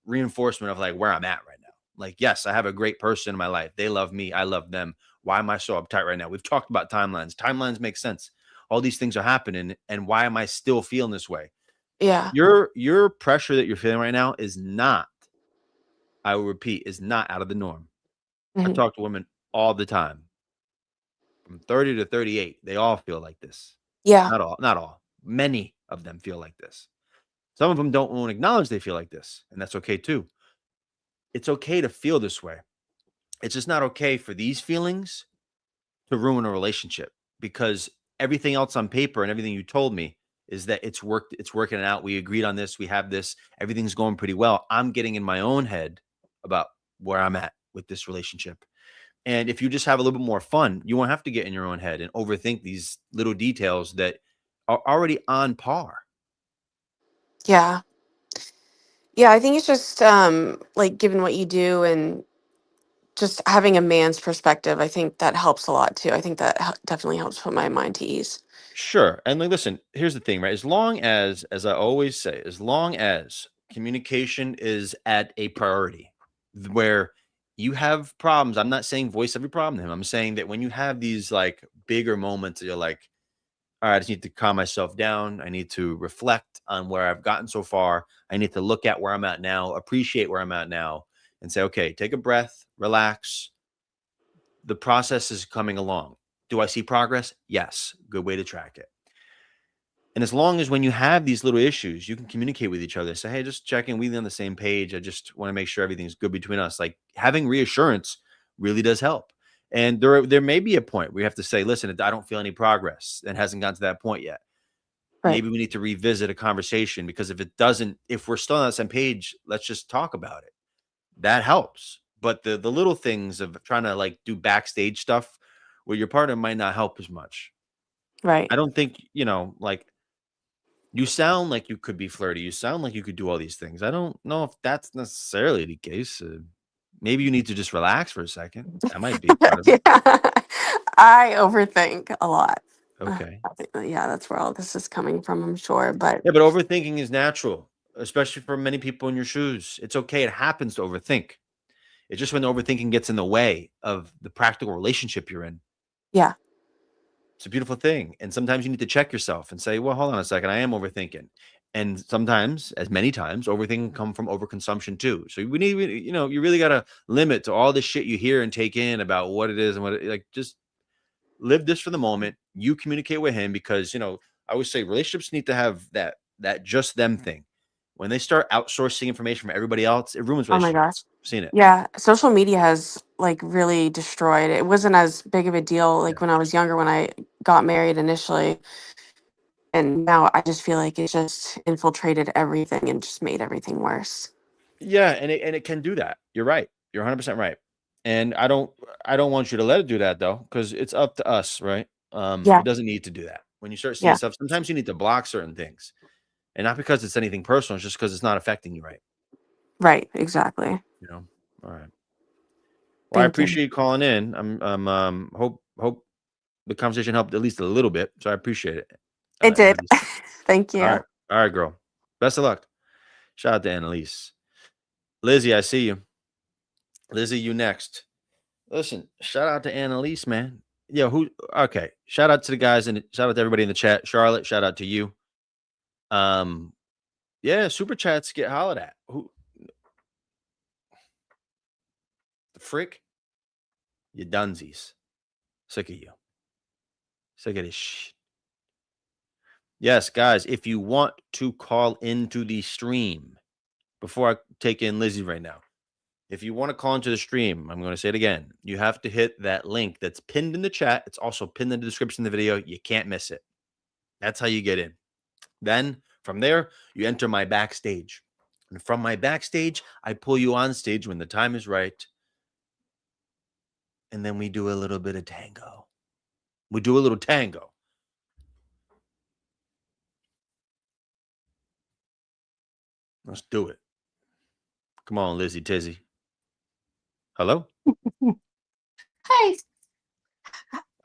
reinforcement of like where I'm at right now. Like, yes, I have a great person in my life. They love me. I love them. Why am I so uptight right now? We've talked about timelines. Timelines make sense. All these things are happening. And why am I still feeling this way? Yeah. Your pressure that you're feeling right now is not, I will repeat, is not out of the norm. I Hmm. talk to women all the time from 30 to 38. They all feel like this. Yeah. Not all. Many of them feel like this. Some of them don't want to acknowledge they feel like this, and that's okay too. It's okay to feel this way. It's just not okay for these feelings to ruin a relationship because everything else on paper and everything you told me is that it's working out. We agreed on this, we have this, everything's going pretty well. I'm getting in my own head about where I'm at with this relationship. And if you just have a little bit more fun, you won't have to get in your own head and overthink these little details that are already on par. Yeah. Yeah. I think it's just like given what you do and just having a man's perspective, I think that helps a lot too. I think that definitely helps put my mind to ease. Sure. And like, listen, here's the thing, right? As long as I always say, as long as communication is at a priority where you have problems, I'm not saying voice every problem to him. I'm saying that when you have these like bigger moments, you're like, all right, I just need to calm myself down. I need to reflect on where I've gotten so far. I need to look at where I'm at now, appreciate where I'm at now, and say, okay, take a breath, relax. The process is coming along. Do I see progress? Yes. Good way to track it. And as long as when you have these little issues, you can communicate with each other, say, hey, just checking, we on the same page. I just want to make sure everything's good between us. Like having reassurance really does help. And there may be a point where you have to say, listen, I don't feel any progress and hasn't gotten to that point yet. Right. Maybe we need to revisit a conversation because if we're still on the same page, let's just talk about it. That helps. But the little things of trying to like do backstage stuff where your partner might not help as much. Right. I don't think, like you sound like you could be flirty. You sound like you could do all these things. I don't know if that's necessarily the case. Maybe you need to just relax for a second. That might be part of it. Yeah. I overthink a lot. Okay. Yeah, that's where all this is coming from, I'm sure. But Yeah, but overthinking is natural, especially for many people in your shoes. It's okay. It happens to overthink. It's just when overthinking gets in the way of the practical relationship you're in. yeah, It's a beautiful thing. And sometimes you need to check yourself and say, well, hold on a second. I am overthinking. And sometimes, as many times, overthinking come from overconsumption too. So we need, you really got to limit to all this shit you hear and take in about what it is and like, just live this for the moment. You communicate with him because, I always say relationships need to have that just them thing. When they start outsourcing information from everybody else, it ruins oh my gosh. relationships. I've seen it. Yeah, social media has like really destroyed. It wasn't as big of a deal Yeah. like when I was younger when I got married initially. And now I just feel like it just infiltrated everything and just made everything worse. Yeah, and it can do that. You're right. You're 100% right. And I don't want you to let it do that though, because it's up to us, right? Yeah, It doesn't need to do that. When you start seeing yeah, stuff, sometimes you need to block certain things. And not because it's anything personal, it's just because it's not affecting you right. right, exactly. You know? All right. Well, I Thank you. appreciate you calling in. Hope the conversation helped at least a little bit. So I appreciate it. It did. Annalise. Thank All you. right. All right, girl. Best of luck. Shout out to Annalise. Lizzie, I see you. Lizzie, you next. Listen, shout out to Annalise, man. Yeah, okay. Shout out to the guys and shout out to everybody in the chat. Charlotte, shout out to you. Um, yeah, super chats get hollered at. Who the frick? You dunsies. Sick of you. Sick of this shit. Yes, guys, if you want to call into the stream, before I take in Lizzie right now, if you want to call into the stream, I'm going to say it again. You have to hit that link that's pinned in the chat. It's also pinned in the description of the video. You can't miss it. That's how you get in. Then from there, you enter my backstage. And from my backstage, I pull you on stage when the time is right. And then we do a little bit of tango. We do a little tango. Let's do it. Come on, Lizzie Tizzy. Hello? Hi,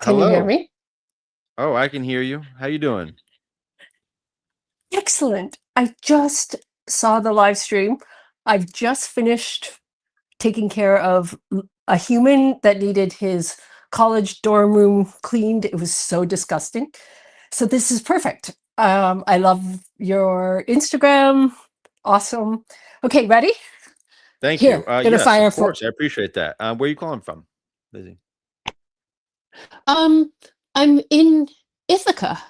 can you hear Hello. me? Oh, I can hear you. How you doing? Excellent. I just saw the live stream. I've just finished taking care of a human that needed his college dorm room cleaned. It was so disgusting. So this is perfect. I love your Instagram. Awesome. Okay, ready? Thank you. Here, gonna Yes, of fire for. course. I appreciate that. Where are you calling from, Lizzie? Um, I'm in Ithaca.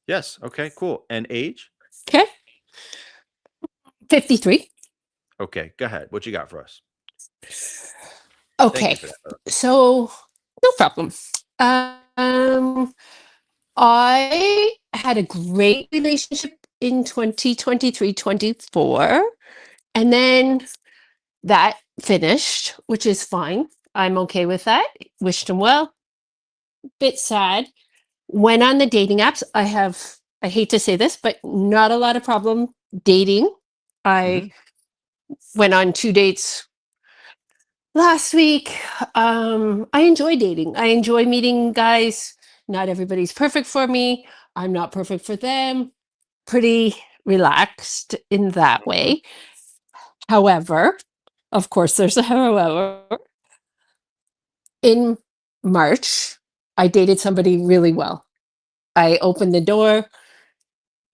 Yes. Okay, cool. And age? Okay, 53. Okay, go ahead. What you got for us? Thank you Okay, for that. so no problem. I had a great relationship in 2023, 24, and then that finished, which is fine. I'm okay with that. Wished him well. Bit sad. Went on the dating apps. I hate to say this, but not a lot of problem dating. Mhm. I went on 2 dates Last week, I enjoy dating. I enjoy meeting guys. Not everybody's perfect for me. I'm not perfect for them. Pretty relaxed in that Mhm. way. However, of course, there's a however. In March, I dated somebody really well. I opened the door,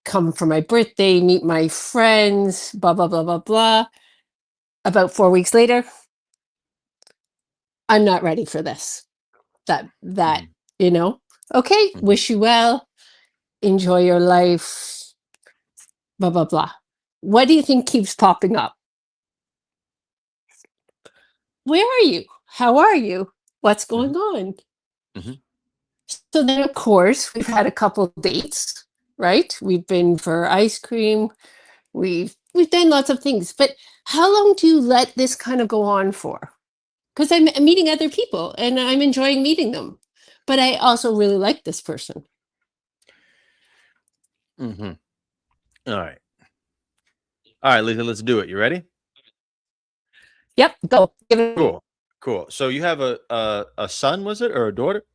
come for my birthday, meet my friends, blah, blah, blah, blah, blah. About 4 weeks later, I'm not ready for this. That, Mhm. you know, okay, Mhm. wish you well, enjoy your life, blah, blah, blah. What do you think keeps popping up? Where are you? How are you? What's Mhm. going on? Mhm. So then, of course, we've had a couple dates, right? We've been for ice cream. We've done lots of things. But how long do you let this kind of go on for? Because I'm meeting other people and I'm enjoying meeting them. But I also really like this person. Mhm. All right. All right, Lisa, let's do it. You ready? Yep, go. Give it Cool. Cool. So you have a son, was it, or a daughter?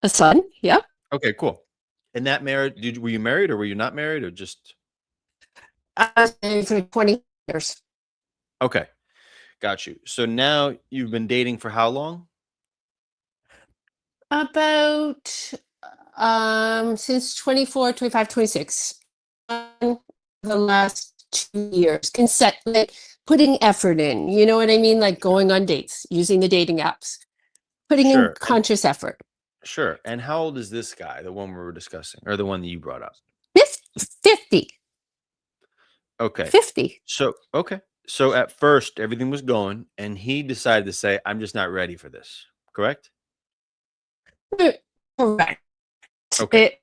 a son. Yep. Okay, cool. In that marriage, were you married or were you not married or just I was married for 20 years. okay, got you. So now you've been dating for how long? About since 24, 25, 26. The last 2 years. Like putting effort in. You know what I mean? Like going on dates, using the dating apps, putting in Sure. And conscious effort. sure. And how old is this guy, the one we were discussing, or the one that you brought up? 50. Okay. 50. Okay. So at first everything was going and he decided to say, I'm just not ready for this. Correct? Correct. Okay. It,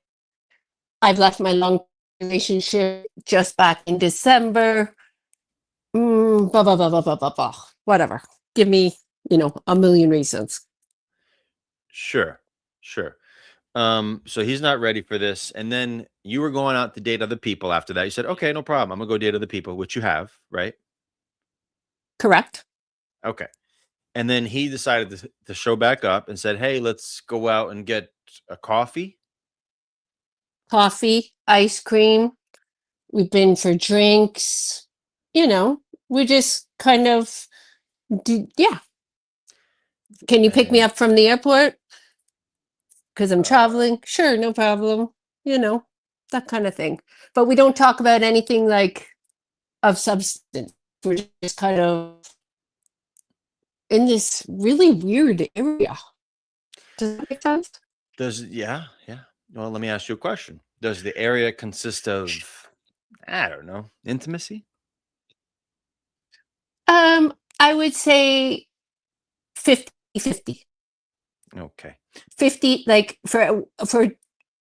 I've left my long relationship just back in December. Blah, blah, blah, blah, blah, blah, blah. Whatever. Give me, a million reasons. Sure. Sure. So he's not ready for this. And then you were going out to date other people after that. You said, okay, no problem. I'm gonna go date other people, which you have, right? Correct. Okay. And then he decided to show back up and said, hey, let's go out and get a coffee. Coffee, ice cream. We've been for drinks. You know, we just kind of do, yeah. Can you pick me And up from the airport? Because I'm uh, traveling. Sure, no problem. You know, that kind of thing. But we don't talk about anything like of substance. We're just kind of in this really weird area. Does that make sense? yeah, yeah. Well, let me ask you a question. Does the area consist of, I don't know, intimacy? I would say 50-50. Okay. 50, like for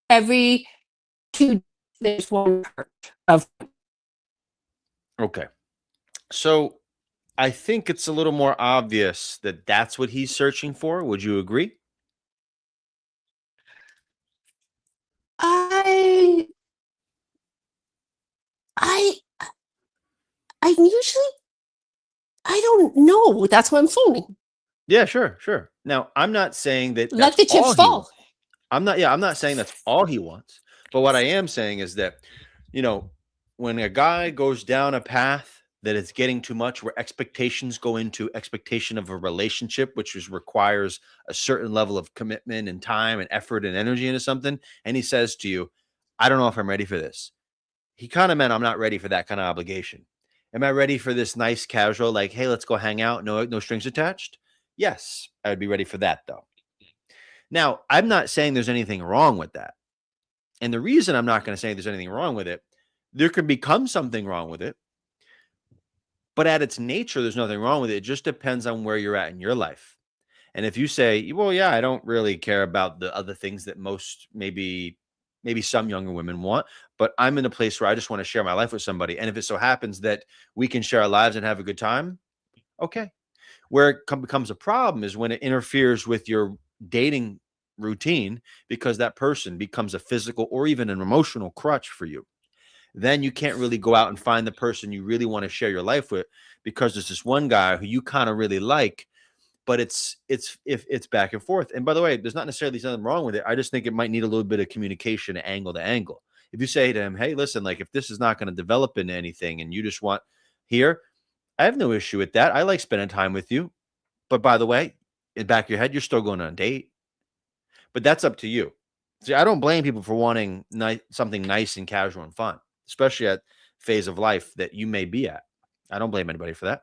every two, there's one part of. Okay. So I think it's a little more obvious that that's what he's searching for. Would you agree? I I I usually I don't know. That's why I'm phoning. Yeah, sure, sure. Now, I'm not saying that Let that's the all chips he wants. fall. I'm not saying that's all he wants. But what I am saying is that, you know, when a guy goes down a path that is getting too much, where expectations go into expectation of a relationship, which requires a certain level of commitment and time and effort and energy into something, and he says to you, I don't know if I'm ready for this. He kind of meant I'm not ready for that kind of obligation. Am I ready for this nice casual, like, hey, let's go hang out, no strings attached? Yes, I would be ready for that though. Now, I'm not saying there's anything wrong with that. And the reason I'm not going to say there's anything wrong with it, there could become something wrong with it, but at its nature, there's nothing wrong with it. It just depends on where you're at in your life. And if you say, well, yeah, I don't really care about the other things that most maybe some younger women want, but I'm in a place where I just want to share my life with somebody. And if it so happens that we can share our lives and have a good time, okay. Where it becomes a problem is when it interferes with your dating routine because that person becomes a physical or even an emotional crutch for you. then you can't really go out and find the person you really want to share your life with, because there's this one guy who you kind of really like, but it's back and forth. And by the way, there's not necessarily something wrong with it. I just think it might need a little bit of communication angle to angle. If you say to him, hey, listen, like if this is not going to develop into anything and you just want here, I have no issue with that. I like spending time with you. But by the way, in the back of your head, you're still going on a date. But that's up to you. See, I don't blame people for wanting something nice and casual and fun, especially at phase of life that you may be at. I don't blame anybody for that.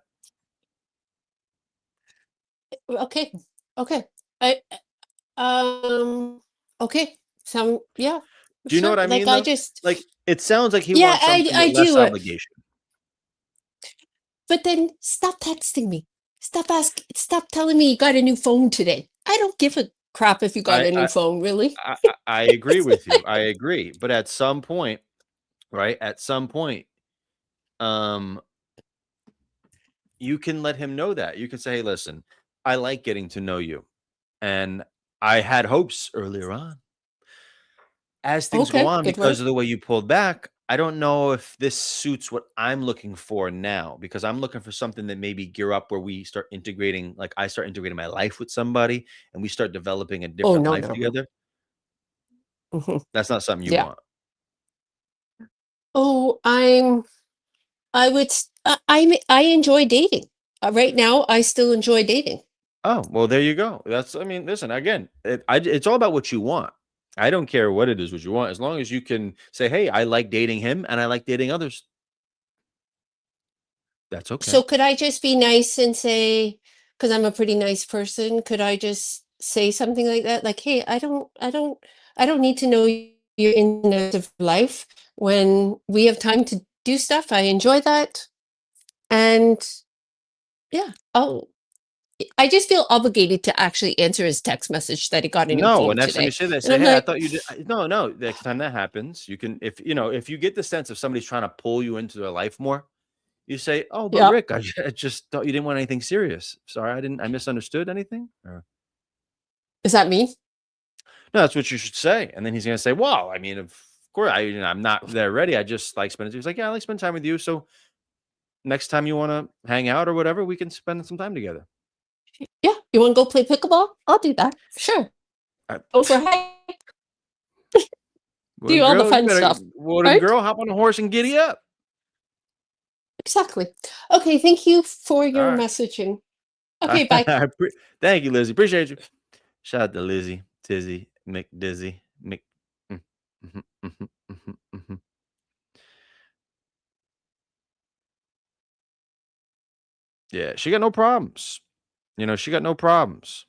Okay. Okay. I okay. So yeah. Do you know Sure. what I Like mean, I though? just Like, it sounds like he yeah, wants something I with less do it. obligation. But then stop texting me. Stop telling me you got a new phone today. I don't give a crap if you got a new I phone, really. I agree with you. I agree. But at some point, right? At some point, um, you can let him know that. You can say, hey, listen, I like getting to know you. And I had hopes earlier on. As things go Okay, on, good because one. of the way you pulled back, I don't know if this suits what I'm looking for now, because I'm looking for something that maybe gear up where we start integrating, like I start integrating my life with somebody and we start developing a Oh different no, life no, no. together. Mhm. That's not something you Yeah. want. Oh, I enjoy dating. Right now, I still enjoy dating. Oh, well, there you go. I mean, listen, again, it's all about what you want. I don't care what it is, what you want, as long as you can say, hey, I like dating him and I like dating others. That's okay. So could I just be nice and say, because I'm a pretty nice person, could I just say something like that? Like, hey, I don't need to know your ins and outs of life. When we have time to do stuff, I enjoy that. And yeah, I just feel obligated to actually answer his text message that he got a new No, phone and next time you today. say that, And say, I'm "Hey, I like, thought you did." No, no. Next time that happens, you can, if you know, if you get the sense of somebody's trying to pull you into their life more, you say, "Oh, but yeah, Rick, I just thought you didn't want anything serious. Sorry, I misunderstood anything." is that me? No, that's what you should say, and then he's gonna say, "Well, I mean, of course, I'm not there ready. I just like spending." He's like, "Yeah, I like spending time with you. So next time you want to hang out or whatever, we can spend some time together." Yeah, you want to go play pickleball? I'll do that. Sure. I, Go for a hike, well, then, do all the girl, you fun better. stuff. Well, then, Right? girl, hop on a horse and giddy up. Exactly. Okay, thank you for All your right. messaging. Okay, bye. Thank you, Lizzie. Appreciate you. Shout out to Lizzie, Tizzy, McDizzy, Mc. Mm, mhm, mhm, mhm, mhm. Yeah, she got no problems. She got no problems.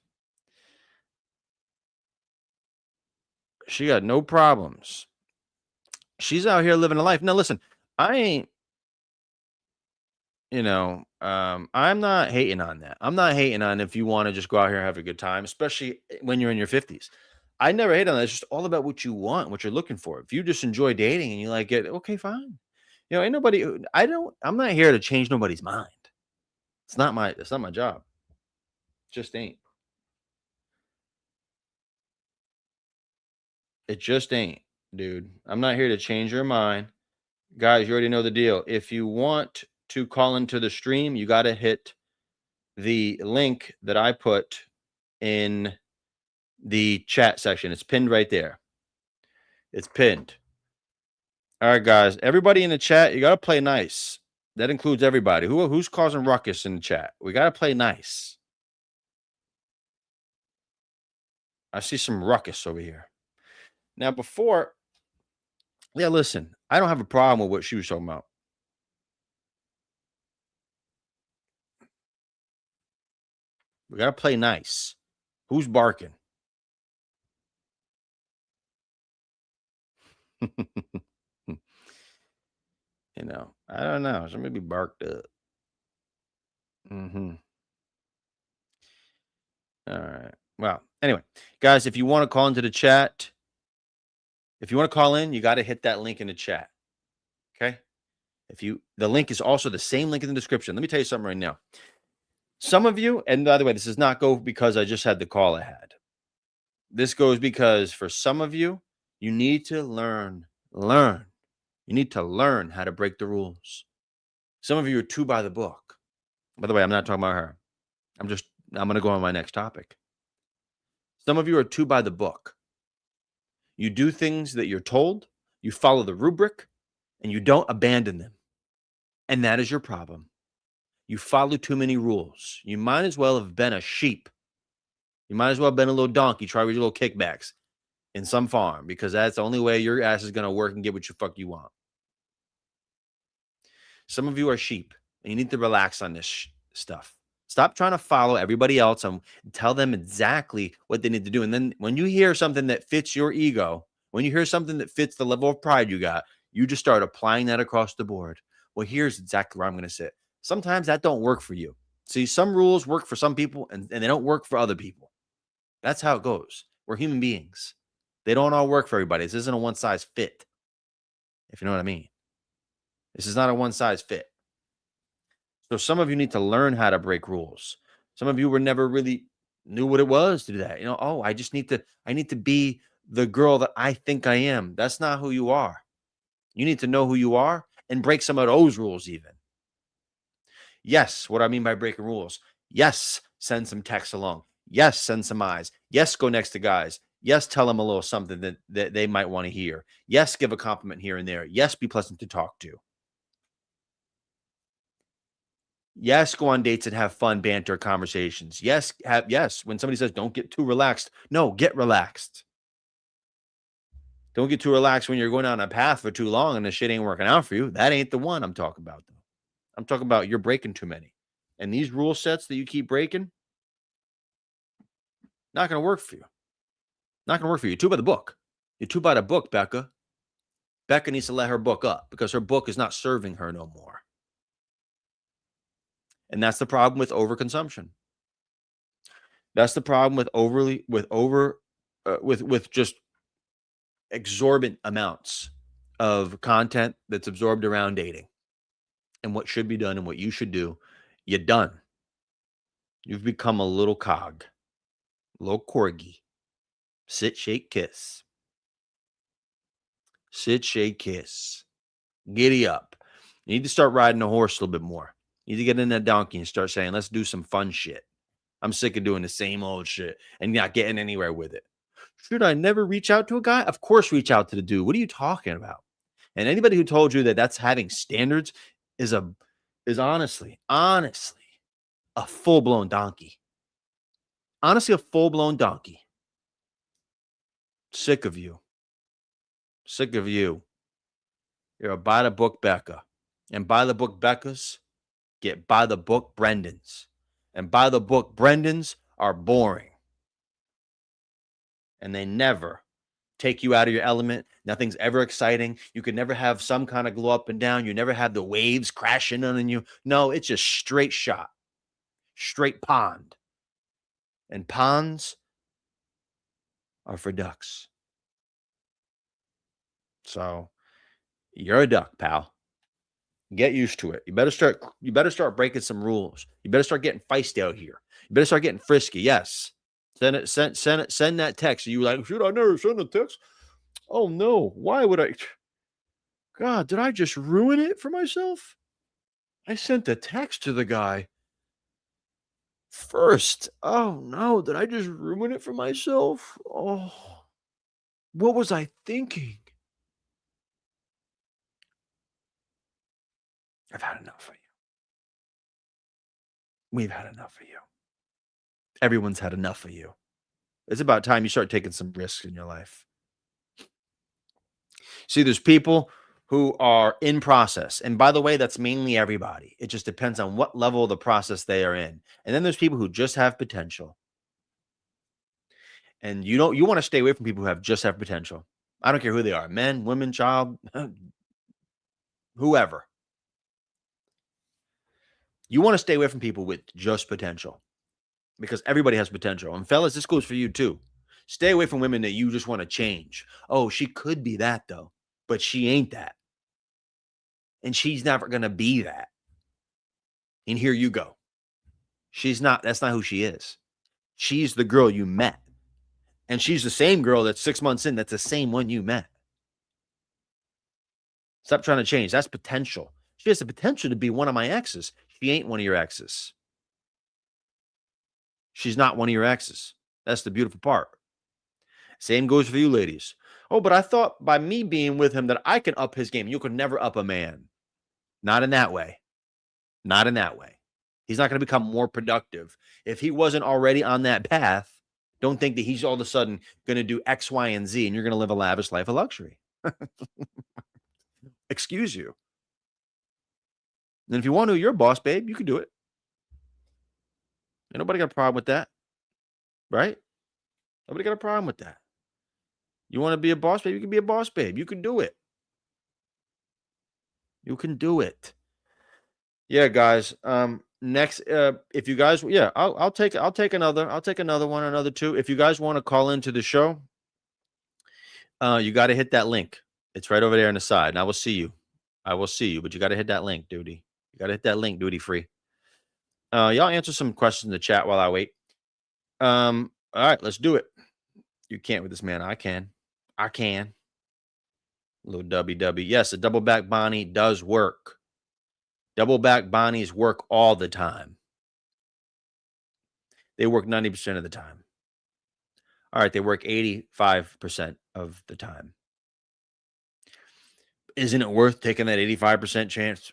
She got no problems. She's out here living a life. Now, listen, I ain't, I'm not hating on that. I'm not hating on if you want to just go out here and have a good time, especially when you're in your 50s. I never hate on that. It's just all about what you want, what you're looking for. If you just enjoy dating and you like it, okay, fine. Ain't nobody. I'm not here to change nobody's mind. It's not my job. Just ain't. It just ain't, dude. I'm not here to change your mind. Guys, you already know the deal. If you want to call into the stream, you got to hit the link that I put in the chat section. It's pinned right there. It's pinned. All right, guys. Everybody in the chat, you got to play nice. That includes everybody. Who's causing ruckus in the chat? We got to play nice. I see some ruckus over here. Now, yeah, listen, I don't have a problem with what she was talking about. We got to play nice. Who's barking? I don't know. Somebody barked up. Mm-hmm. All right. Well, anyway, guys, if you want to call into the chat, if you want to call in, you got to hit that link in the chat. Okay. The link is also the same link in the description. Let me tell you something right now. Some of you, and by the way, this does not go because I just had the call I had. This goes because for some of you, you need to learn. You need to learn how to break the rules. Some of you are too by the book. By the way, I'm not talking about her. I'm going to go on my next topic. Some of you are too by the book. You do things that you're told, you follow the rubric, and you don't abandon them. And that is your problem. You follow too many rules. You might as well have been a sheep. You might as well have been a little donkey, try with your little kickbacks in some farm, because that's the only way your ass is going to work and get what the fuck you want. Some of you are sheep, and you need to relax on this stuff. Stop trying to follow everybody else and tell them exactly what they need to do. And then when you hear something that fits your ego, when you hear something that fits the level of pride you got, you just start applying that across the board. Well, here's exactly where I'm going to sit. Sometimes that don't work for you. See, some rules work for some people and they don't work for other people. That's how it goes. We're human beings. They don't all work for everybody. This isn't a one size fit, if you know what I mean. This is not a one size fit. So some of you need to learn how to break rules. Some of you were never really knew what it was to do that. Oh, I need to be the girl that I think I am. That's not who you are. You need to know who you are and break some of those rules even. Yes, what I mean by breaking rules. Yes, send some texts along. Yes, send some eyes. Yes, go next to guys. Yes, tell them a little something that they might want to hear. Yes, give a compliment here and there. Yes, be pleasant to talk to. Yes, go on dates and have fun, banter, conversations. Yes, when somebody says don't get too relaxed, no, get relaxed. Don't get too relaxed when you're going down a path for too long and the shit ain't working out for you. That ain't the one I'm talking about, though. I'm talking about you're breaking too many. And these rule sets that you keep breaking, not going to work for you. Not going to work for you. You're too by the book. You're too by the book, Becca. Becca needs to let her book up because her book is not serving her no more. And that's the problem with overconsumption. That's the problem with just exorbitant amounts of content that's absorbed around dating and what should be done and what you should do. You're done. You've become a little cog, a little corgi. Sit, shake, kiss. Sit, shake, kiss. Giddy up. You need to start riding a horse a little bit more. You need to get in that donkey and start saying, let's do some fun shit. I'm sick of doing the same old shit and not getting anywhere with it. Should I never reach out to a guy? Of course, reach out to the dude. What are you talking about? And anybody who told you that that's having standards is honestly a full-blown donkey. Honestly, a full-blown donkey. Sick of you. Sick of you. You're a by-the-book Becca. And by-the-book Beccas get by-the-book Brendans. And by-the-book Brendans are boring. And they never take you out of your element. Nothing's ever exciting. You could never have some kind of glow up and down. You never have the waves crashing on you. No, it's just straight shot. Straight pond. And ponds are for ducks. So you're a duck, pal. Get used to it. You better start breaking some rules. You better start getting feisty out here. You better start getting frisky. Yes. Send that text. You like, should I never send a text? Oh no. Why would I? God, did I just ruin it for myself? I sent a text to the guy first. Oh no, did I just ruin it for myself? Oh, what was I thinking? I've had enough of you. We've had enough of you. Everyone's had enough of you. It's about time you start taking some risks in your life. See, there's people who are in process. And by the way, that's mainly everybody. It just depends on what level of the process they are in. And then there's people who just have potential. And you want to stay away from people who just have potential. I don't care who they are, men, women, child, whoever. You want to stay away from people with just potential because everybody has potential. And fellas, this goes for you too. Stay away from women that you just want to change. Oh, she could be that though, but she ain't that. And she's never going to be that. And here you go. She's not, that's not who she is. She's the girl you met. And she's the same girl that's 6 months in. That's the same one you met. Stop trying to change. That's potential. She has the potential to be one of my exes. She ain't one of your exes. She's not one of your exes. That's the beautiful part. Same goes for you, ladies. Oh, but I thought by me being with him that I can up his game. You could never up a man. Not in that way. Not in that way. He's not going to become more productive. If he wasn't already on that path, don't think that he's all of a sudden going to do X, Y, and Z and you're going to live a lavish life of luxury. Excuse you. And if you want to, you're a boss, babe. You can do it. Ain't nobody got a problem with that. Right? Nobody got a problem with that. You want to be a boss, babe? You can be a boss, babe. You can do it. You can do it. Yeah, guys. Next, if you guys, yeah, I'll take another one, another two. If you guys want to call into the show, you got to hit that link. It's right over there on the side, and I will see you. But you got to hit that link, duty. You got to hit that link, duty free. Y'all answer some questions in the chat while I wait. All right, let's do it. You can't with this man. I can. Little WW. Yes, a double back Bonnie does work. Double back Bonnies work all the time. They work 90% of the time. All right, they work 85% of the time. Isn't it worth taking that 85% chance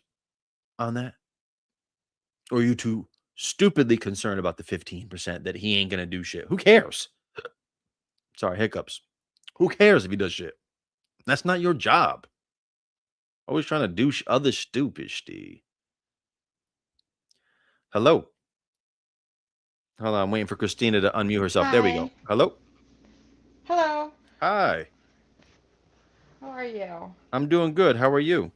on that? Or are you too stupidly concerned about the 15% that he ain't going to do shit? Who cares? Sorry, hiccups. Who cares if he does shit? That's not your job. Always trying to do other stupid shit. Hello. Hold on, I'm waiting for Christina to unmute herself. There we go. Hi. Hello. Hello. Hi. How are you? I'm doing good. How are you?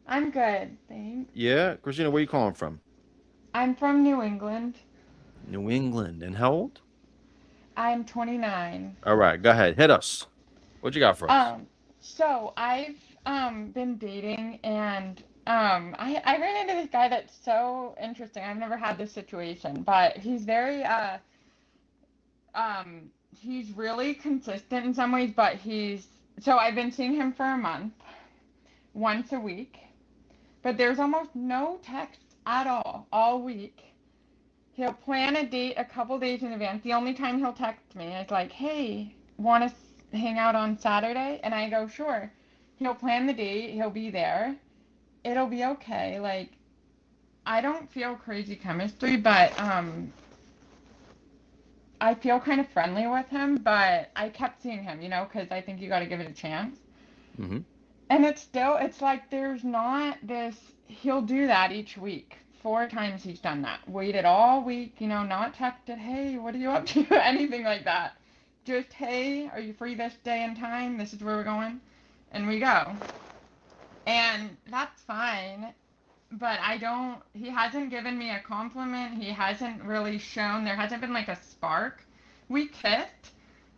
I'm good, thanks. Yeah, Christina, where you calling from? I'm from New England. New England. And how old? I'm 29. All right, go ahead. Hit us. What you got for us? So I've been dating and I ran into this guy that's so interesting. I've never had this situation, but he's very he's really consistent in some ways, but so I've been seeing him for a month, once a week, but there's almost no text at all week. He'll plan a date a couple days in advance. The only time he'll text me is like, hey, want to hang out on Saturday? And I go, sure. He'll plan the date. He'll be there. It'll be okay. Like, I don't feel crazy chemistry, but I feel kind of friendly with him. But I kept seeing him, because I think you got to give it a chance. Mm-hmm. And it's like there's not this, he'll do that each week. 4 times he's done that. Waited all week, not texted, hey, what are you up to? Anything like that. Just, hey, are you free this day and time? This is where we're going. And we go. And that's fine. But he hasn't given me a compliment. He hasn't really shown, there hasn't been like a spark. We kissed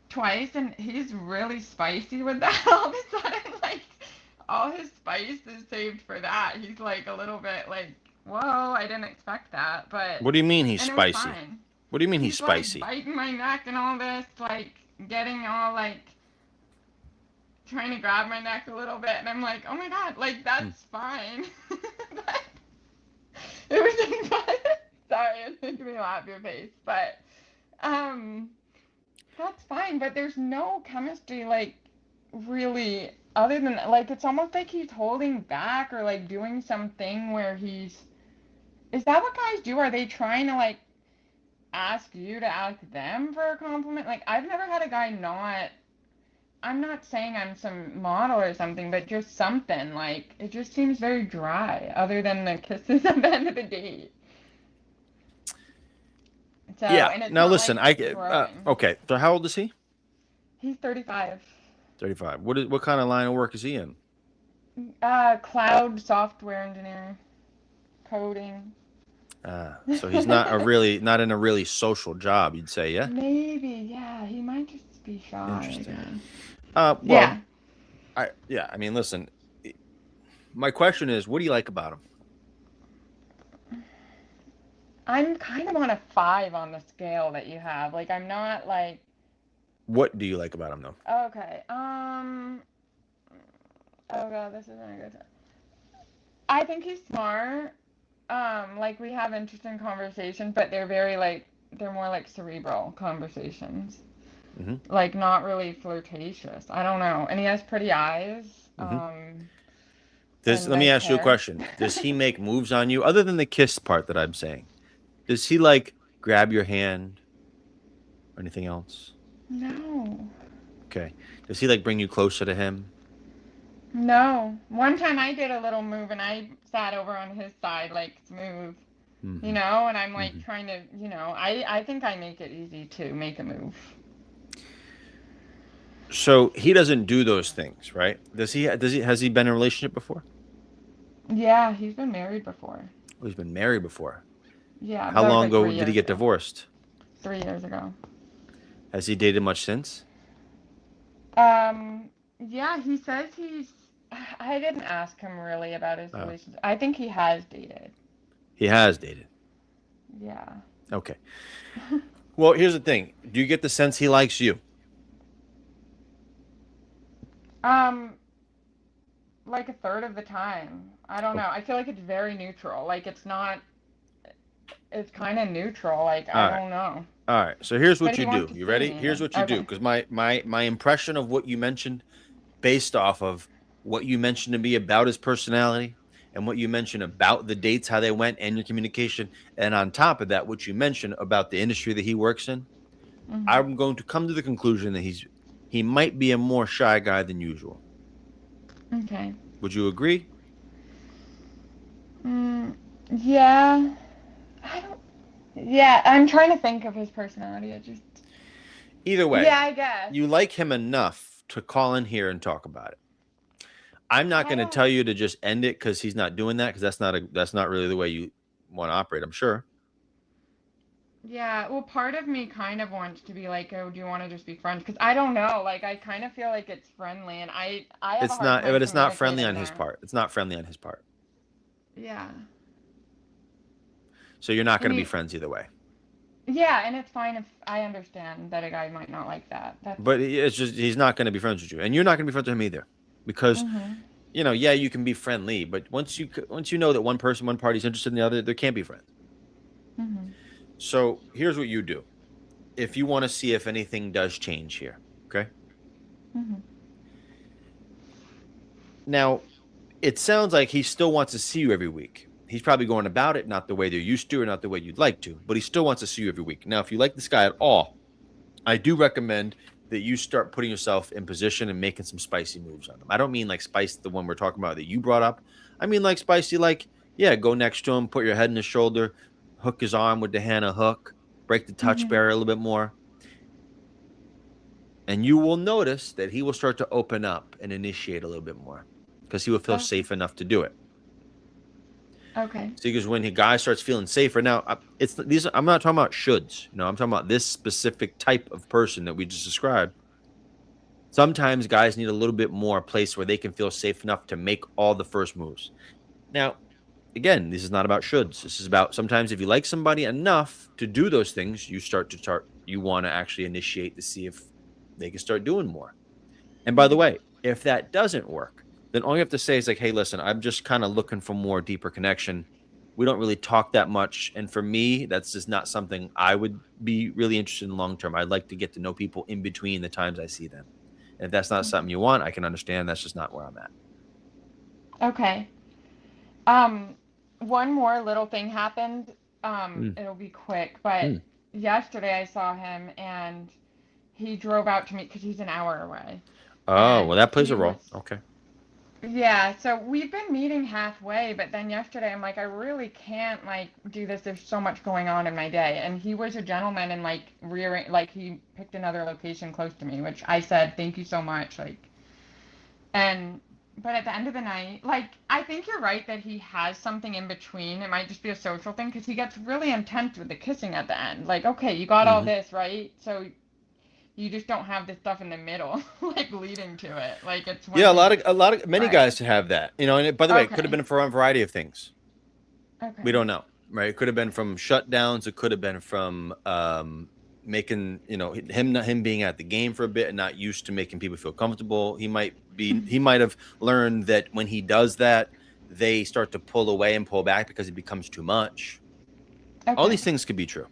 twice and he's really spicy with that all of a sudden. Like, all his spice is saved for that. He's like a little bit like, whoa, I didn't expect that. But What do you mean he's and it was spicy? fine. What do you mean he's spicy? Like biting my neck and all this, like getting all like trying to grab my neck a little bit, and I'm like, oh my god, like that's fine. But it was just fun. Sorry, it's making me laugh your face, but that's fine. But there's no chemistry, like really, other than like it's almost like he's holding back or like doing something where is that what guys do? Are they trying to like ask you to ask them for a compliment? Like I've never had a guy I'm not saying I'm some model or something, but just something like it just seems very dry other than the kisses at the end of the date. So, Yeah. and it's Now not listen, like growing. okay. So how old is he? He's 35. 35. What kind of line of work is he in? Cloud software engineer, coding. So he's not in a really social job, you'd say, yeah? Maybe, yeah. He might just be shy. Interesting. Well, yeah. I mean, listen. My question is, what do you like about him? I'm kind of on a 5 on the scale that you have. Like, I'm not like. What do you like about him, though? Okay. Oh god, this isn't a good time. I think he's smart. Like we have interesting conversations, but they're very like they're more like cerebral conversations. Hmm. Like not really flirtatious. I don't know. And he has pretty eyes. Hmm. And Let me nice ask you a hair. question. Does he make moves on you other than the kiss part that I'm saying? Does he like grab your hand or anything else? No. Okay. Does he like bring you closer to him? No. One time I did a little move and I sat over on his side like smooth, Hmm. and I'm like Hmm. trying to, I think I make it easy to make a move. So he doesn't do those things, right? Has he been in a relationship before? Yeah, he's been married before. Oh, he's been married before. Yeah, but How that was long like ago three did he years get ago. divorced? 3 years ago. Has he dated much since? Yeah, he says I didn't ask him really about his Oh, relationship. I think he has dated. he has dated. Yeah. Okay. Well, here's the thing. Do you get the sense he likes you? Um, like a third of the time. I don't Oh, know. I feel like it's very neutral. Like it's not, it's kind of neutral. Like I all right. don't know. All right. So here's But what he you wants do. to You see ready? me Here's again. what you do. Okay. Because my impression of what you mentioned, based off of what you mentioned to me about his personality and what you mentioned about the dates, how they went, and your communication, and on top of that, what you mentioned about the industry that he works in, Hmm. I'm going to come to the conclusion that he might be a more shy guy than usual. Okay. Would you agree? Mm, yeah. I don't. Yeah, I'm trying to think of his personality. I just. Either Yeah, way, I guess. you like him enough to call in here and talk about it. I'm not I going to don't. tell you to just end it because he's not doing that because that's not really the way you want to operate. I'm sure Yeah, well, part of me kind of wants to be like, oh, do you want to just be friends? Because I don't know. Like, I kind of feel like it's friendly, and I have a it's hard not, time but it's not friendly communicating on his that. part. It's not friendly on his part. Yeah. So you're not I going to be mean, friends either way. yeah, and it's fine if I understand that a guy might not like that. That's. But it's just he's not going to be friends with you, and you're not going to be friends with him either, because Mhm. yeah, you can be friendly, but once you know that one party's interested in the other, there can't be friends. Mhm. So here's what you do if you want to see if anything does change here. Okay. Mhm. Now, it sounds like he still wants to see you every week. He's probably going about it not the way they're used to or not the way you'd like to, but he still wants to see you every week. Now, if you like this guy at all, I do recommend that you start putting yourself in position and making some spicy moves on him. I don't mean like spice, the one we're talking about that you brought up. I mean like spicy, like, yeah, go next to him, put your head in his shoulder, hook his arm with the Hannah hook, break the touch Mhm. barrier a little bit more. And you will notice that he will start to open up and initiate a little bit more because he will feel Okay. safe enough to do it. Okay. See, because when a guy starts feeling safer, now it's these. I'm not talking about shoulds. I'm talking about this specific type of person that we just described. Sometimes guys need a little bit more place where they can feel safe enough to make all the first moves. Now, again, this is not about shoulds. This is about sometimes if you like somebody enough to do those things, you want to actually initiate to see if they can start doing more. And by the Mhm. way, if that doesn't work, then all you have to say is like, hey, listen, I'm just kind of looking for more deeper connection. We don't really talk that much. And for me, that's just not something I would be really interested in long term. I'd like to get to know people in between the times I see them. And if that's not something you want, I can understand. That's just not where I'm at. Okay. Um, one more little thing happened. Mm, It'll be quick, but mm. yesterday I saw him and he drove out to me because he's an hour away. Oh, well, And that plays he a role. was, Okay. yeah, so we've been meeting halfway, but then yesterday I'm like, I really can't like do this. There's so much going on in my day. And he was a gentleman and like he picked another location close to me, which I said, thank you so much. And but at the end of the night, like I think you're right that he has something in between. It might just be a social thing because he gets really intense with the kissing at the end. Like, okay, you got all Hmm. this, right? So you just don't have this stuff in the middle, like leading to it. Like it's Yeah, when we many right. guys have that. And by the way, it could have Okay. been for a variety of things. We Okay. don't know, right? It could have been from shutdowns. It could have been from making, him being at the game for a bit and not used to making people feel comfortable. He might have learned that when he does that, they start to pull away and pull back because it becomes too much. All Okay. these things could be true.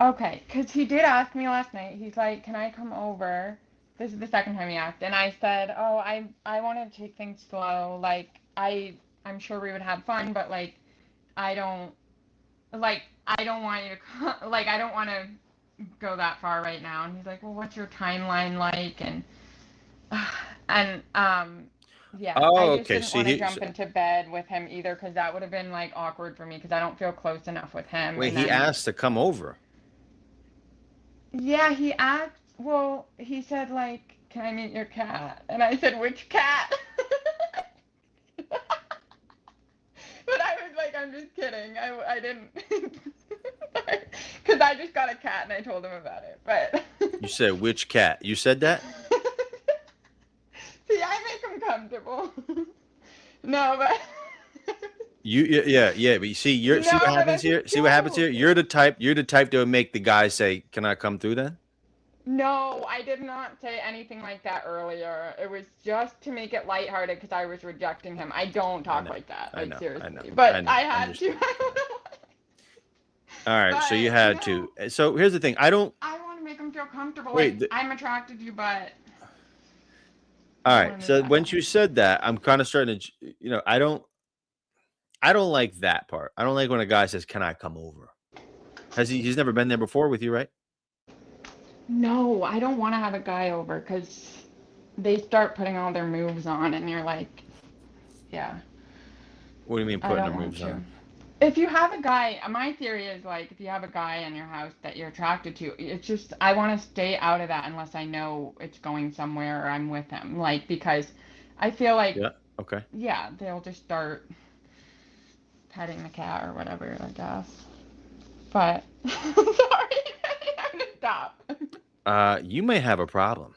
Okay, because he did ask me last night. He's like, "Can I come over?" This is the second time he asked, and I said, "Oh, I want to take things slow. Like I'm sure we would have fun, but like I don't I don't want you to like I don't want to go that far right now." And he's like, "Well, what's your timeline like?" And yeah, I Oh, just okay. didn't want to See, jump into bed with him either because that would have been like awkward for me because I don't feel close enough with him. wait, And he then asked to come over. yeah, he asked, well, he said, like, "Can I meet your cat?" And I said, "Which cat?" But I was like, "I'm just kidding. I didn't." Because I just got a cat and I told him about it. But. You said which cat? You said that? See, I make him comfortable. No, but. Yeah. But you see, No, see what but happens it's a here. See what happens here. joke. You're the type that would make the guy say, "Can I come through then?" No, I did not say anything like that earlier. It was just to make it lighthearted because I was rejecting him. I don't I talk know, like that, I like know, seriously. I know, But I know. I had to. Understand. All right, so you But had to. So here's the thing. I don't. I want to make him feel comfortable. Wait. Like I'm attracted to you, but All I right. want to make So that once happen. you said that, I'm kind of starting to. I don't. I don't like that part. I don't like when a guy says, "Can I come over?" He's never been there before with you, right? No, I don't want to have a guy over because they start putting all their moves on, and you're like, yeah, What do you mean I putting the don't want moves to. on? If you have a guy, my theory is like if you have a guy in your house that you're attracted to, it's just I want to stay out of that unless I know it's going somewhere or I'm with him. Like because I feel like Yeah. Okay. yeah, they'll just start petting the cat or whatever, I guess. But sorry, I'm gonna stop. You may have a problem.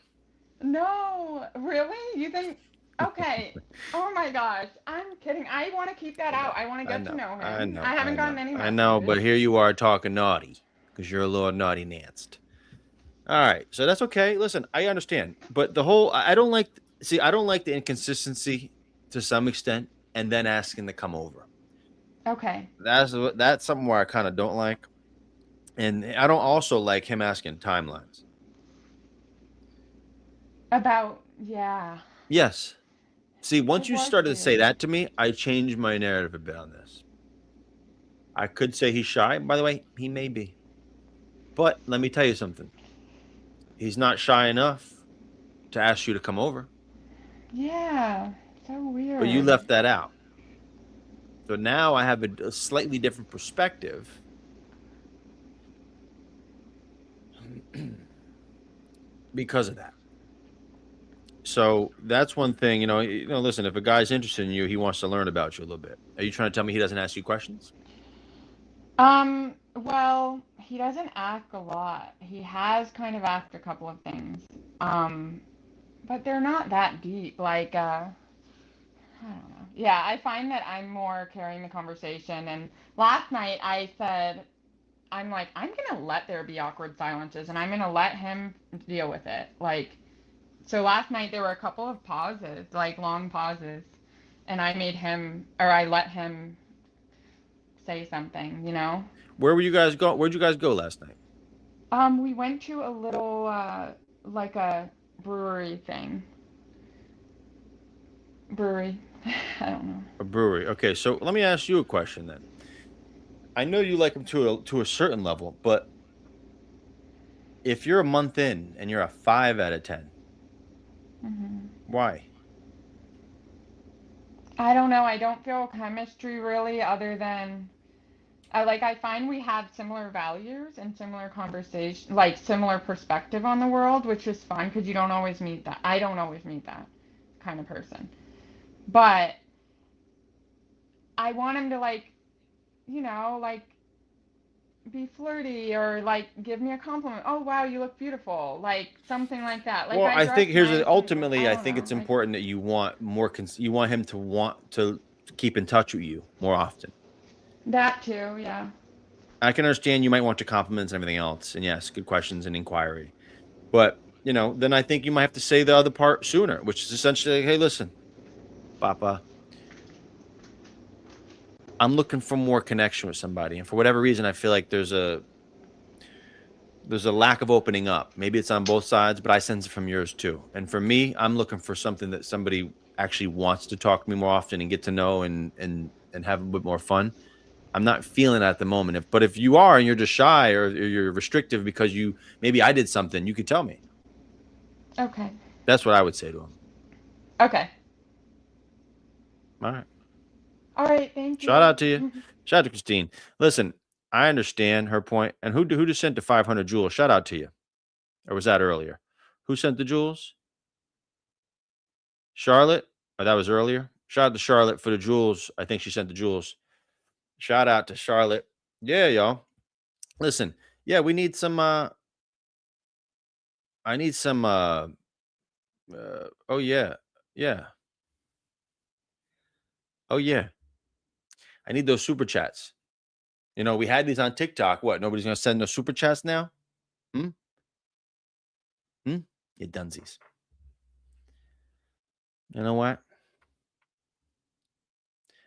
No, really? You think? Okay. Oh my gosh, I'm kidding. I want to keep that I know. out. I want to I get to know. know I him. know. I I haven't know. gotten any I know. But messages. here you are talking naughty because you're a little naughty Nanced. All right. So that's okay. Listen, I understand. But the whole, I don't like, see, I don't like the inconsistency to some extent and then asking to come over. Okay. That's something where I kind of don't like. And I don't also like him asking timelines. About yeah. Yes. See, once It you was started to say weird. that to me, I changed my narrative a bit on this. I could say he's shy. By the way, he may be. But let me tell you something. He's not shy enough to ask you to come over, Yeah. So but you weird. left that out. So now I have a slightly different perspective because of that. So that's one thing, listen, if a guy's interested in you, he wants to learn about you a little bit. Are you trying to tell me he doesn't ask you questions? Well, he doesn't ask a lot. He has kind of asked a couple of things. Um, but they're not that deep. Like, I don't know. Yeah, I find that I'm more carrying the conversation. And last night I said, I'm like, I'm gonna let there be awkward silences and I'm gonna let him deal with it. Like, so last night there were a couple of pauses, like long pauses, and I let him say something, you know? Where were you guys go? Where'd you guys go last night? We went to a little, like a brewery thing. Brewery. I don't know. A brewery. Okay, so let me ask you a question then. I know you like him to a certain level, but if you're a month in and you're a 5 out of 10, Hmm. why? I don't know. I don't feel chemistry really, other than I find we have similar values and similar conversation, like similar perspective on the world, which is fun because you don't always meet that. I don't always meet that kind of person. But I want him to like be flirty or like give me a compliment. Oh wow, you look beautiful. Like something like that. Like Well, I I dress think nice and ultimately, I I don't think know. it's Like important that you want more. You want him to want to keep in touch with you more often. that too, yeah. I can understand you might want your compliments and everything else, and yes, good questions and inquiry. But then I think you might have to say the other part sooner, which is essentially, hey, listen, Papa, I'm looking for more connection with somebody, and for whatever reason, I feel like there's a lack of opening up. Maybe it's on both sides, but I sense it from yours too. And for me, I'm looking for something that somebody actually wants to talk to me more often and get to know and have a bit more fun. I'm not feeling it at the moment. But if you are and you're just shy or you're restrictive because maybe I did something, you could tell me. Okay. That's what I would say to him. Okay. All right. All right. Thank Shout you. out to you. Shout out to Christine. Listen, I understand her point. And who just sent the 500 jewels? Shout out to you. Or was that earlier? Who sent the jewels? Charlotte? Oh, that was earlier. Shout out to Charlotte for the jewels. I think she sent the jewels. Shout out to Charlotte. Yeah, y'all. Listen, yeah, we need some I need some oh yeah. Yeah. Oh yeah. I need those super chats. We had these on TikTok. What? Nobody's gonna send those super chats now? Hmm? Hmm? You dunsies. You know what?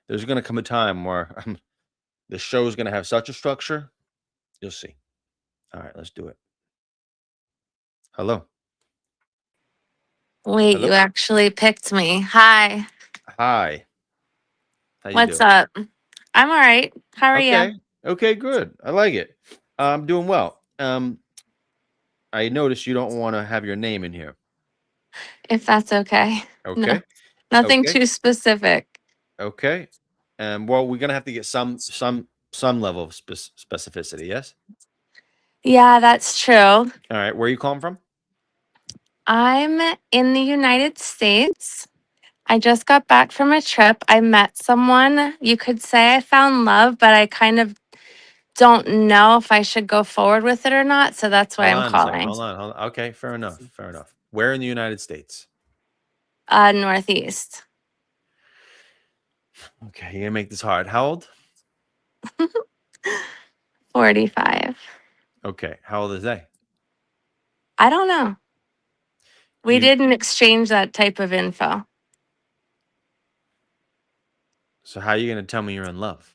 There's gonna come a time where the show's gonna have such a structure. You'll see. All right, let's do it. Hello. Wait, Hello. you actually picked me. Hi. Hi. How you What's doing? up? I'm all right. How are you? Okay. Okay, good. I like it. I'm doing well. I noticed you don't want to have your name in here. If that's okay. No, Okay. nothing Okay. too specific. Okay. Well, we're gonna have to get some level of specificity. Yes. Yeah, that's true. All right. Where are you calling from? I'm in the United States. I just got back from a trip. I met someone. You could say I found love, but I kind of don't know if I should go forward with it or not. So that's why Hold I'm on a second. calling. Hold on. Hold on. Okay. Fair enough. Fair enough. Where in the United States? Northeast. Okay. You're gonna make this hard. How old? 45. Okay. How old is they? I don't know. We You. didn't exchange that type of info. So how are you gonna tell me you're in love?